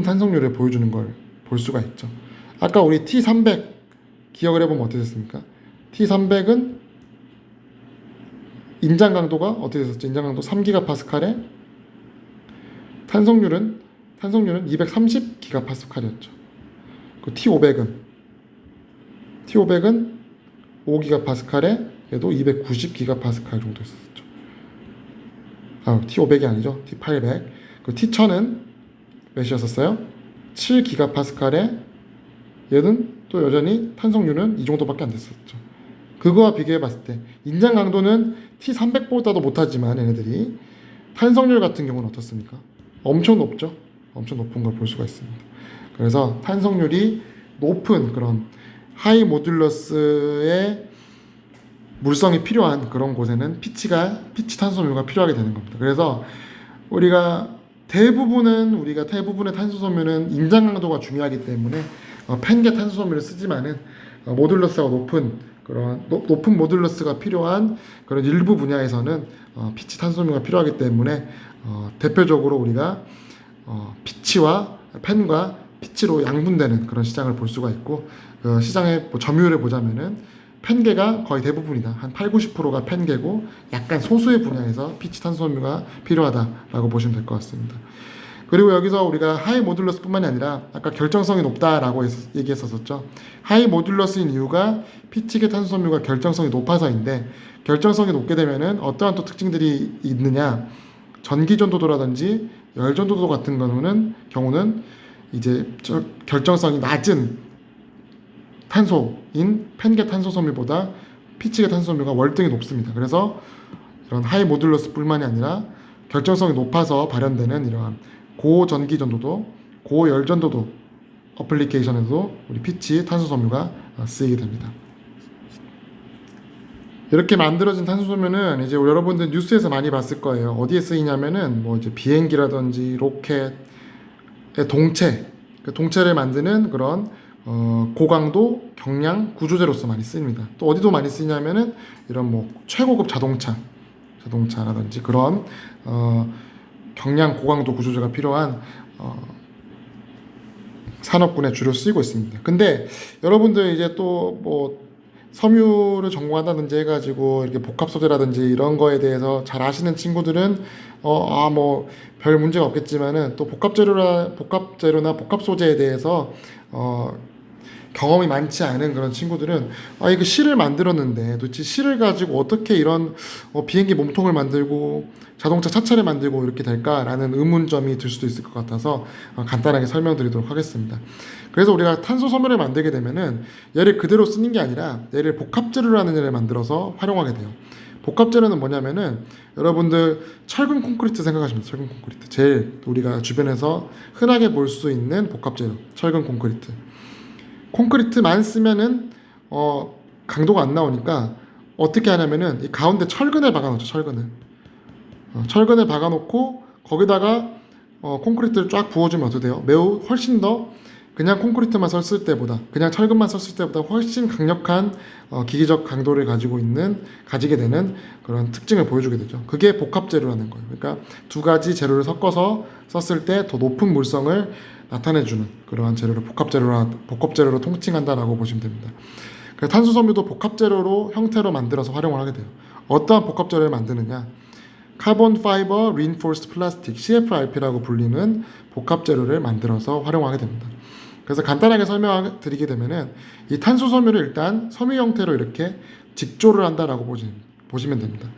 탄성률을 보여주는 걸 볼 수가 있죠. 아까 우리 T300 기억을 해보면 어떻게 됐습니까? T300은 인장 강도가 어떻게 됐었죠? 인장 강도 3기가파스칼에 탄성률은 230기가파스칼이었죠. 그 T500은 5기가파스칼에 얘도 290기가파스칼 정도 있었죠. T500이 아니죠. T800. 그 T1000은 몇이었었어요? 7기가파스칼에 얘는 또 여전히 탄성률은 이 정도밖에 안 됐었죠. 그거와 비교해 봤을 때 인장 강도는 T300보다도 못하지만 얘네들이 탄성률 같은 경우는 어떻습니까? 엄청 높죠. 엄청 높은 걸 볼 수가 있습니다. 그래서 탄성률이 높은 그런 하이 모듈러스의 물성이 필요한 그런 곳에는 피치 탄소섬유가 필요하게 되는 겁니다. 그래서 우리가 대부분의 탄소섬유는 인장 강도가 중요하기 때문에 펜계 탄소섬유를 쓰지만은 모듈러스가 높은 모듈러스가 필요한 그런 일부 분야에서는 피치 탄소섬유가 필요하기 때문에 대표적으로 우리가 피치와 펜과 피치로 양분되는 그런 시장을 볼 수가 있고, 그 시장의 점유율을 보자면은 펜계가 거의 대부분이다. 한 8, 90%가 펜계고 약간 소수의 분야에서 피치 탄소섬유가 필요하다라고 보시면 될 것 같습니다. 그리고 여기서 우리가 하이 모듈러스 뿐만이 아니라 아까 결정성이 높다라고 얘기했었죠. 하이 모듈러스인 이유가 피치계 탄소섬유가 결정성이 높아서인데, 결정성이 높게 되면은 어떠한 또 특징들이 있느냐, 전기전도도라든지 열전도도 같은 경우는 이제 결정성이 낮은 탄소인 펜계 탄소섬유보다 피치계 탄소섬유가 월등히 높습니다. 그래서 이런 하이 모듈러스 뿐만이 아니라 결정성이 높아서 발현되는 이러한 고전기전도도 고열전도도 어플리케이션에도 우리 피치 탄소섬유가 쓰이게 됩니다. 이렇게 만들어진 탄소섬유는 이제 여러분들 뉴스에서 많이 봤을 거예요. 어디에 쓰이냐면은 뭐 이제 비행기라든지 로켓의 그 동체를 만드는 그런 고강도 경량 구조제로서 많이 쓰입니다. 또 어디도 많이 쓰이냐면은 이런 뭐 최고급 자동차라든지 그런 경량 고강도 구조제가 필요한 산업군에 주로 쓰이고 있습니다. 근데 여러분들 이제 또 뭐 섬유를 전공한다든지 해가지고 이렇게 복합 소재라든지 이런 거에 대해서 잘 아시는 친구들은 뭐 별 문제가 없겠지만은 또 복합 재료나 복합 소재에 대해서 경험이 많지 않은 그런 친구들은 이거 실을 만들었는데 도대체 실을 가지고 어떻게 이런 비행기 몸통을 만들고 자동차 차체를 만들고 이렇게 될까라는 의문점이 들 수도 있을 것 같아서 간단하게 설명드리도록 하겠습니다. 그래서 우리가 탄소섬유를 만들게 되면은 얘를 그대로 쓰는 게 아니라 얘를 복합재료라는 얘를 만들어서 활용하게 돼요. 복합재료는 뭐냐면은 여러분들 철근 콘크리트 생각하시면 돼요. 철근 콘크리트 제일 우리가 주변에서 흔하게 볼 수 있는 복합재료 철근 콘크리트만 쓰면은 강도가 안 나오니까 어떻게 하냐면은 이 가운데 철근을 박아놓죠. 철근을 박아놓고 거기다가 콘크리트를 쫙 부어주면 어떻게 돼요? 훨씬 더 그냥 콘크리트만 썼을 때보다, 그냥 철근만 썼을 때보다 훨씬 강력한 기기적 강도를 가지게 되는 그런 특징을 보여주게 되죠. 그게 복합 재료라는 거예요. 그러니까 두 가지 재료를 섞어서 썼을 때 더 높은 물성을 나타내주는 그러한 재료를 복합 재료로 통칭한다라고 보시면 됩니다. 그래서 탄소 섬유도 복합 재료로 형태로 만들어서 활용을 하게 돼요. 어떠한 복합 재료를 만드느냐? 카본 파이버 리인포스드 플라스틱 CFRP라고 불리는 복합 재료를 만들어서 활용하게 됩니다. 그래서 간단하게 설명드리게 되면은 이 탄소 섬유를 일단 섬유 형태로 이렇게 직조를 한다라고 보시면 됩니다.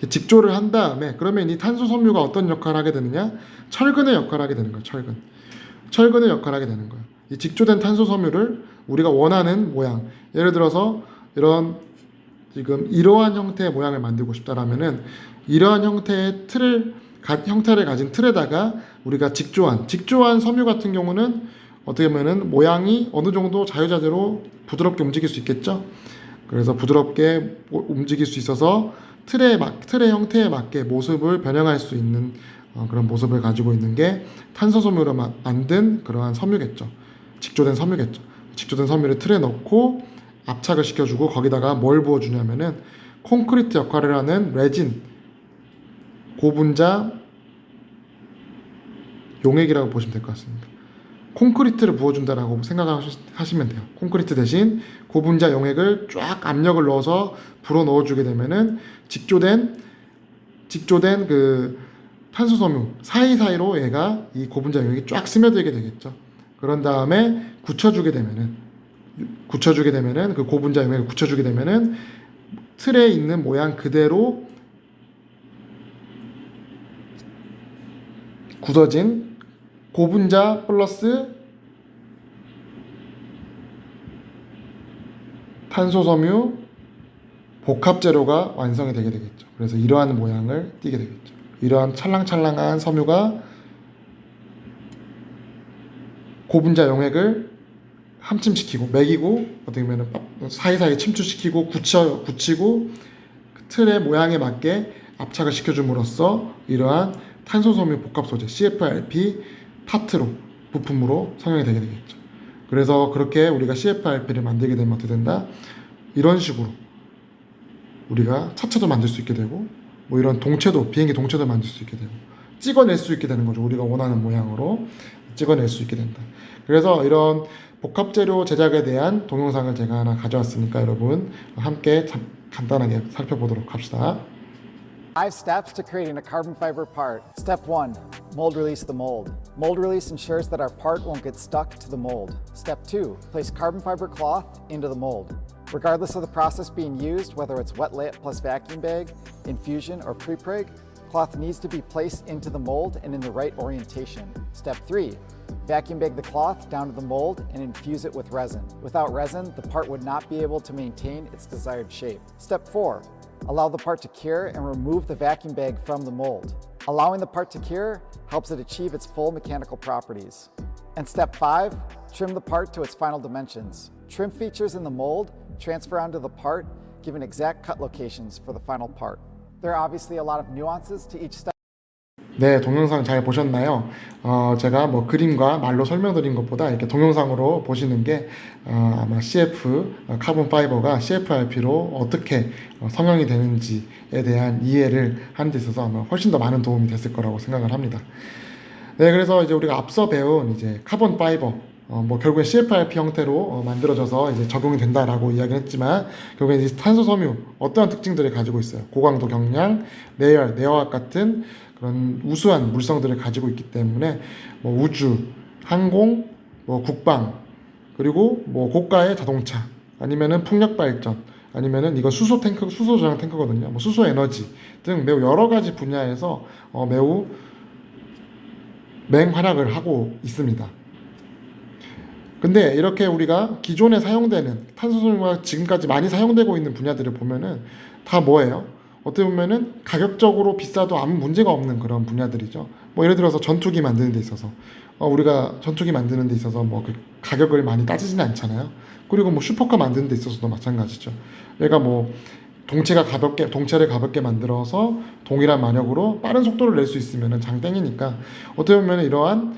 직조를 한 다음에 그러면 이 탄소 섬유가 어떤 역할을 하게 되느냐? 철근의 역할을 하게 되는 거예요. 철근의 역할을 하게 되는 거예요. 이 직조된 탄소 섬유를 우리가 원하는 모양, 예를 들어서 이러한 형태의 모양을 만들고 싶다라면은 이러한 형태를 가진 틀에다가 우리가 직조한 섬유 같은 경우는 어떻게 보면은 모양이 어느 정도 자유자재로 부드럽게 움직일 수 있겠죠. 그래서 부드럽게 움직일 수 있어서 틀의 형태에 맞게 모습을 변형할 수 있는 그런 모습을 가지고 있는 게 탄소 섬유로 만든 그러한 섬유겠죠. 직조된 섬유겠죠. 직조된 섬유를 틀에 넣고 압착을 시켜주고 거기다가 뭘 부어주냐면은 콘크리트 역할을 하는 레진, 고분자 용액이라고 보시면 될 것 같습니다. 콘크리트를 부어준다라고 생각하시면 돼요. 콘크리트 대신 고분자 용액을 쫙 압력을 넣어서 불어 넣어주게 되면은 직조된 그 탄소섬유 사이사이로 얘가 이 고분자 용액이 쫙 스며들게 되겠죠. 그런 다음에 굳혀주게 되면은 그 고분자 용액을 굳혀주게 되면은 틀에 있는 모양 그대로 굳어진 고분자 플러스 탄소섬유 복합 재료가 완성이 되게 되겠죠. 그래서 이러한 모양을 띠게 되겠죠. 이러한 찰랑찰랑한 섬유가 고분자 용액을 함침시키고 먹이고 어떻게 보면 사이사이 침투시키고 굳히고 그 틀의 모양에 맞게 압착을 시켜줌으로써 이러한 탄소섬유 복합 소재 CFRP 파트로 부품으로 성형이 되게 되겠죠. 그래서 그렇게 우리가 CFRP를 만들게 되면 어떻게 된다? 이런 식으로 우리가 차체도 만들 수 있게 되고 뭐 이런 비행기 동체도 만들 수 있게 되고 찍어낼 수 있게 되는 거죠. 우리가 원하는 모양으로 찍어낼 수 있게 된다. 그래서 이런 복합재료 제작에 대한 동영상을 제가 하나 가져왔으니까 여러분 함께 간단하게 살펴보도록 합시다. 5 steps to creating a carbon fiber part. Step 1, mold release the mold. Mold release ensures that our part won't get stuck to the mold. Step 2, place carbon fiber cloth into the mold. Regardless of the process being used, whether it's wet layup plus vacuum bag, infusion, or pre-preg, cloth needs to be placed into the mold and in the right orientation. Step 3, vacuum bag the cloth down to the mold and infuse it with resin. Without resin, the part would not be able to maintain its desired shape. Step 4, allow the part to cure and remove the vacuum bag from the mold. Allowing the part to cure helps it achieve its full mechanical properties. And step 5, trim the part to its final dimensions. Trim features in the mold transfer onto the part, giving exact cut locations for the final part. There are obviously a lot of nuances to each step. 네, 동영상 잘 보셨나요? 제가 뭐 그림과 말로 설명드린 것보다 이렇게 동영상으로 보시는 게 아마 카본 파이버가 CFRP로 어떻게 성형이 되는지에 대한 이해를 하는 데 있어서 아마 훨씬 더 많은 도움이 됐을 거라고 생각을 합니다. 네, 그래서 이제 우리가 앞서 배운 이제 카본 파이버 뭐 결국엔 CFRP 형태로 만들어져서 이제 적용이 된다라고 이야기를 했지만 결국엔 이 탄소 섬유 어떠한 특징들을 가지고 있어요. 고강도 경량, 내열, 내화학 같은 그런 우수한 물성들을 가지고 있기 때문에 뭐 우주, 항공, 뭐 국방, 그리고 뭐 고가의 자동차, 아니면은 풍력 발전, 아니면은 이거 수소 저장 탱크거든요. 뭐 수소 에너지 등 매우 여러 가지 분야에서 매우 맹활약을 하고 있습니다. 근데 이렇게 우리가 기존에 사용되는 탄소섬유가 지금까지 많이 사용되고 있는 분야들을 보면은 다 뭐예요? 어떻게 보면은 가격적으로 비싸도 아무 문제가 없는 그런 분야들이죠. 뭐 예를 들어서 전투기 만드는 데 있어서 우리가 전투기 만드는 데 있어서 뭐 그 가격을 많이 따지지는 않잖아요. 그리고 뭐 슈퍼카 만드는 데 있어서도 마찬가지죠. 얘가 뭐 동체를 가볍게 만들어서 동일한 마력으로 빠른 속도를 낼 수 있으면은 장땡이니까 어떻게 보면 이러한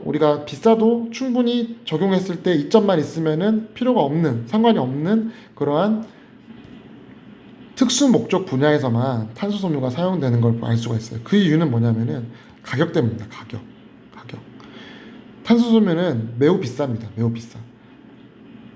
우리가 비싸도 충분히 적용했을 때 이점만 있으면은 필요가 없는, 상관이 없는 그러한 특수 목적 분야에서만 탄소 섬유가 사용되는 걸 알 수가 있어요. 그 이유는 뭐냐면은 가격 때문입니다. 가격. 탄소 섬유는 매우 비쌉니다. 매우 비싸.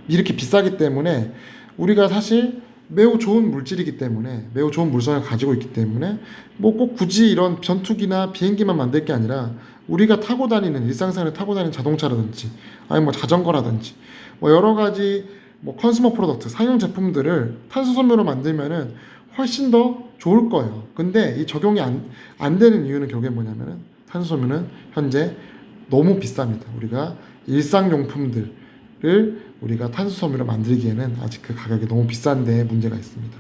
이렇게 비싸기 때문에 우리가 사실 매우 좋은 물질이기 때문에, 매우 좋은 물성을 가지고 있기 때문에 뭐 꼭 굳이 이런 전투기나 비행기만 만들 게 아니라 우리가 타고 다니는, 일상생활에 타고 다니는 자동차라든지 아니면 뭐 자전거라든지 뭐 여러 가지 뭐 컨슈머 프로덕트, 상용 제품들을 탄소 섬유로 만들면은 훨씬 더 좋을 거예요. 근데 이 적용이 안 되는 이유는 결국에 뭐냐면은 탄소 섬유는 현재 너무 비쌉니다. 우리가 일상용품들을 우리가 탄소 섬유로 만들기에는 아직 그 가격이 너무 비싼데 문제가 있습니다.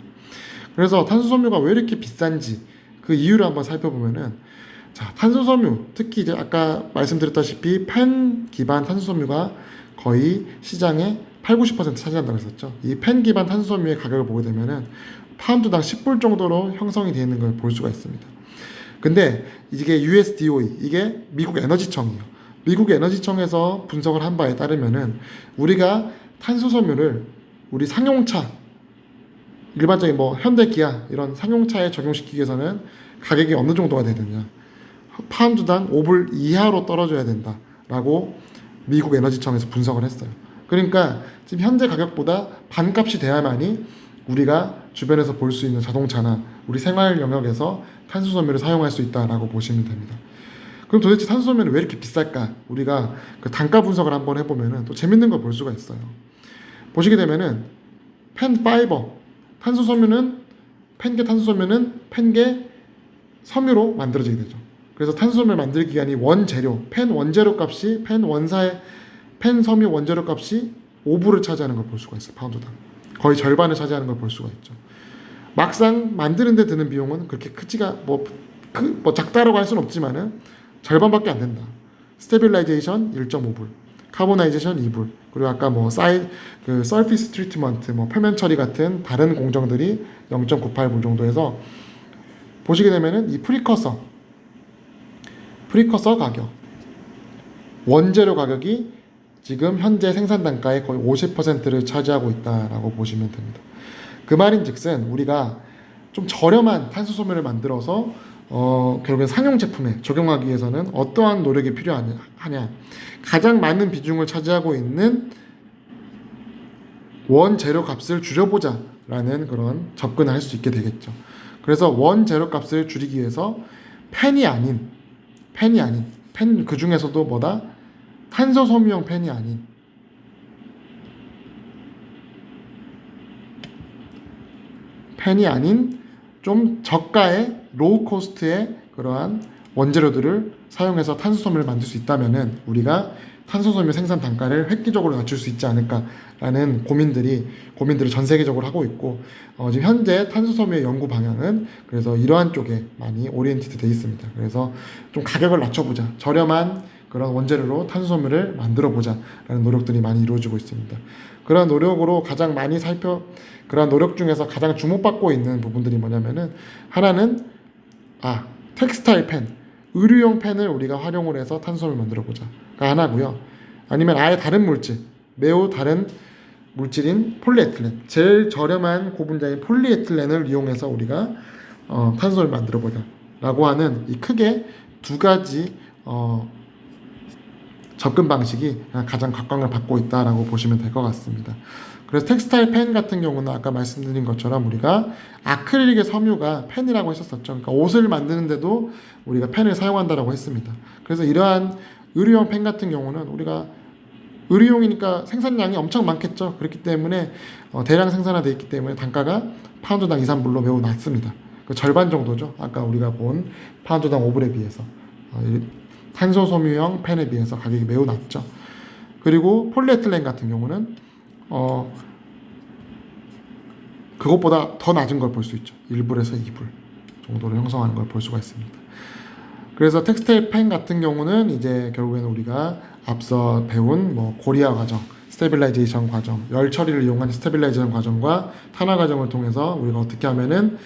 그래서 탄소 섬유가 왜 이렇게 비싼지 그 이유를 한번 살펴보면은, 자, 탄소 섬유, 특히 이제 아까 말씀드렸다시피 펜 기반 탄소 섬유가 거의 시장의 80-90% 차지한다고 했었죠. 이 펜 기반 탄소 섬유의 가격을 보게 되면은 파운드당 10불 정도로 형성이 되어 있는 걸 볼 수가 있습니다. 근데 이게 USDOE, 이게 미국 에너지청이에요. 미국 에너지청에서 분석을 한 바에 따르면은 우리가 탄소 섬유를 우리 상용차, 일반적인 뭐 현대 기아 이런 상용차에 적용시키기 위해서는 가격이 어느 정도가 돼야 되느냐, 파운드당 5불 이하로 떨어져야 된다라고 미국 에너지청에서 분석을 했어요. 그러니까 지금 현재 가격보다 반값이 돼야만이 우리가 주변에서 볼 수 있는 자동차나 우리 생활 영역에서 탄소 섬유를 사용할 수 있다라고 보시면 됩니다. 그럼 도대체 탄소 섬유는 왜 이렇게 비쌀까? 우리가 그 단가 분석을 한번 해보면은 또 재밌는 걸 볼 수가 있어요. 보시게 되면은 펜 파이버, 탄소 섬유는 펜계 탄소 섬유는 펜계 섬유로 만들어지게 되죠. 그래서 탄소 섬유를 만들기 위한 원재료, 펜 원재료 값이 펜 원사의 펜 섬유 원재료 값이 5불을 차지하는 걸 볼 수가 있어요. 파운드당. 거의 절반을 차지하는 걸 볼 수가 있죠. 막상 만드는 데 드는 비용은 그렇게 크지가 뭐 작다라고 할 수는 없지만은 절반밖에 안 된다. 스테빌라이제이션 1.5불, 카보나이제이션 2불, 그리고 아까 뭐 서피스 트리트먼트, 뭐 표면 처리 같은 다른 공정들이 0.98불 정도 해서 보시게 되면은 이 프리커서 가격, 원재료 가격이 지금 현재 생산 단가의 거의 50%를 차지하고 있다라고 보시면 됩니다. 그 말인즉슨 우리가 좀 저렴한 탄소 섬유를 만들어서 결국엔 상용 제품에 적용하기 위해서는 어떠한 노력이 필요하냐, 가장 많은 비중을 차지하고 있는 원재료 값을 줄여보자라는 그런 접근을 할 수 있게 되겠죠. 그래서 원재료 값을 줄이기 위해서 펜이 아닌 펜 그 중에서도 뭐다? 탄소 섬유용 펜이 아닌 좀 저가의 로우 코스트의 그러한 원재료들을 사용해서 탄소 섬유를 만들 수 있다면은 우리가 탄소 섬유 생산 단가를 획기적으로 낮출 수 있지 않을까라는 고민들을 전 세계적으로 하고 있고, 지금 현재 탄소 섬유의 연구 방향은 그래서 이러한 쪽에 많이 오리엔티드 돼 있습니다. 그래서 좀 가격을 낮춰보자, 저렴한 그런 원재료로 탄소 섬유를 만들어 보자라는 노력들이 많이 이루어지고 있습니다. 그런 노력으로 그런 노력 중에서 가장 주목받고 있는 부분들이 뭐냐면은, 하나는 텍스타일 펜, 의류용 펜을 우리가 활용을 해서 탄소 섬유를 만들어 보자가 하나고요. 아니면 아예 다른 물질, 매우 다른 물질인 폴리에틸렌, 제일 저렴한 고분자인 폴리에틸렌을 이용해서 우리가 탄소 섬유를 만들어 보자라고 하는 이 크게 두 가지 접근 방식이 가장 각광을 받고 있다라고 보시면 될 것 같습니다. 그래서 텍스타일 펜 같은 경우는 아까 말씀드린 것처럼 우리가 아크릴릭의 섬유가 펜이라고 했었었죠. 그러니까 옷을 만드는데도 우리가 펜을 사용한다라고 했습니다. 그래서 이러한 의류용 펜 같은 경우는 우리가 의류용이니까 생산량이 엄청 많겠죠. 그렇기 때문에 대량 생산화되어 있기 때문에 단가가 파운드당 2-3불로 매우 낮습니다. 그 절반 정도죠. 아까 우리가 본 파운드당 5불에 비해서 탄소 섬유형 펜에 비해서 가격이 매우 낮죠. 그리고 폴리에틸렌 같은 경우는 그것보다 더 낮은 걸 볼 수 있죠. 1불에서 2불 정도를 형성하는 걸 볼 수가 있습니다. 그래서 텍스타일 펜 같은 경우는 이제 결국에는 우리가 앞서 배운 고리아 과정, 스테빌라이제이션 과정, 열 처리를 이용한 스테빌라이제이션 과정과 탄화 과정을 통해서 우리가 어떻게 하면은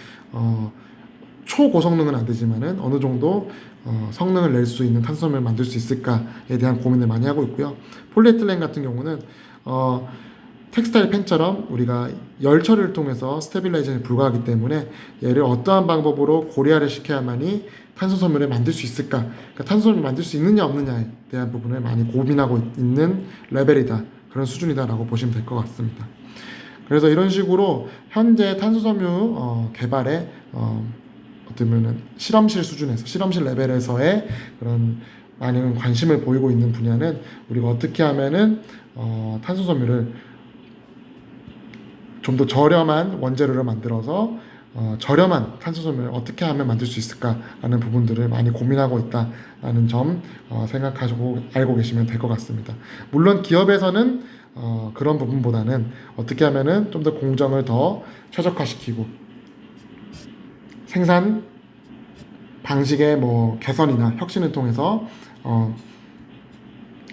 초고성능은 안 되지만은 어느 정도 성능을 낼 수 있는 탄수섬유를 만들 수 있을까에 대한 고민을 많이 하고 있고요. 폴리에틸렌 같은 경우는 텍스타일 펜처럼 우리가 열 처리를 통해서 스테빌라이제션에 불과하기 때문에 얘를 어떠한 방법으로 고리화를 시켜야만이 탄소섬유를 만들 수 있을까? 그러니까 탄소섬유를 만들 수 있느냐 없느냐에 대한 부분을 많이 고민하고 있는 레벨이다. 그런 수준이다라고 보시면 될 것 같습니다. 그래서 이런 식으로 현재 탄소섬유 개발에 어쩌면은 실험실 수준에서 실험실 레벨에서의 그런 많은 관심을 보이고 있는 분야는 우리가 어떻게 하면은 탄소섬유를 좀 더 저렴한 원재료를 만들어서 저렴한 탄소섬유를 어떻게 하면 만들 수 있을까라는 부분들을 많이 고민하고 있다라는 점 생각하시고 알고 계시면 될 것 같습니다. 물론 기업에서는 그런 부분보다는 어떻게 하면은 좀 더 공정을 더 최적화시키고 생산 방식의 뭐 개선이나 혁신을 통해서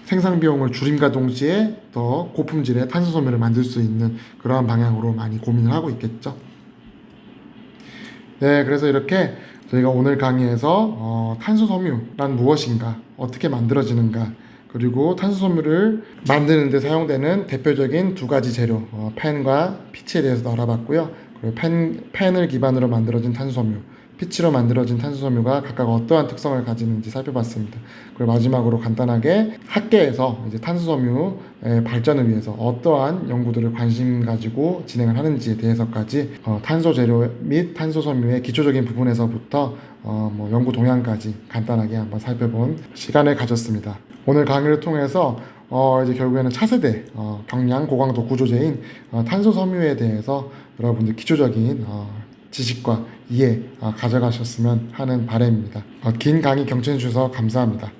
생산 비용을 줄임과 동시에 더 고품질의 탄소섬유를 만들 수 있는 그러한 방향으로 많이 고민을 하고 있겠죠. 네, 그래서 이렇게 저희가 오늘 강의에서 탄소섬유란 무엇인가, 어떻게 만들어지는가, 그리고 탄소섬유를 만드는 데 사용되는 대표적인 두 가지 재료, 펜과 피치에 대해서 알아봤고요. 그리고 펜을 기반으로 만들어진 탄소섬유, 피치로 만들어진 탄소섬유가 각각 어떠한 특성을 가지는지 살펴봤습니다. 그리고 마지막으로 간단하게 학계에서 이제 탄소섬유의 발전을 위해서 어떠한 연구들을 관심 가지고 진행을 하는지에 대해서까지 탄소 재료 및 탄소섬유의 기초적인 부분에서부터 뭐 연구 동향까지 간단하게 한번 살펴본 시간을 가졌습니다. 오늘 강의를 통해서 이제 결국에는 차세대 경량 고강도 구조제인 탄소섬유에 대해서 여러분들 기초적인 지식과 이해 가져가셨으면 하는 바람입니다. 긴 강의 경청해 주셔서 감사합니다.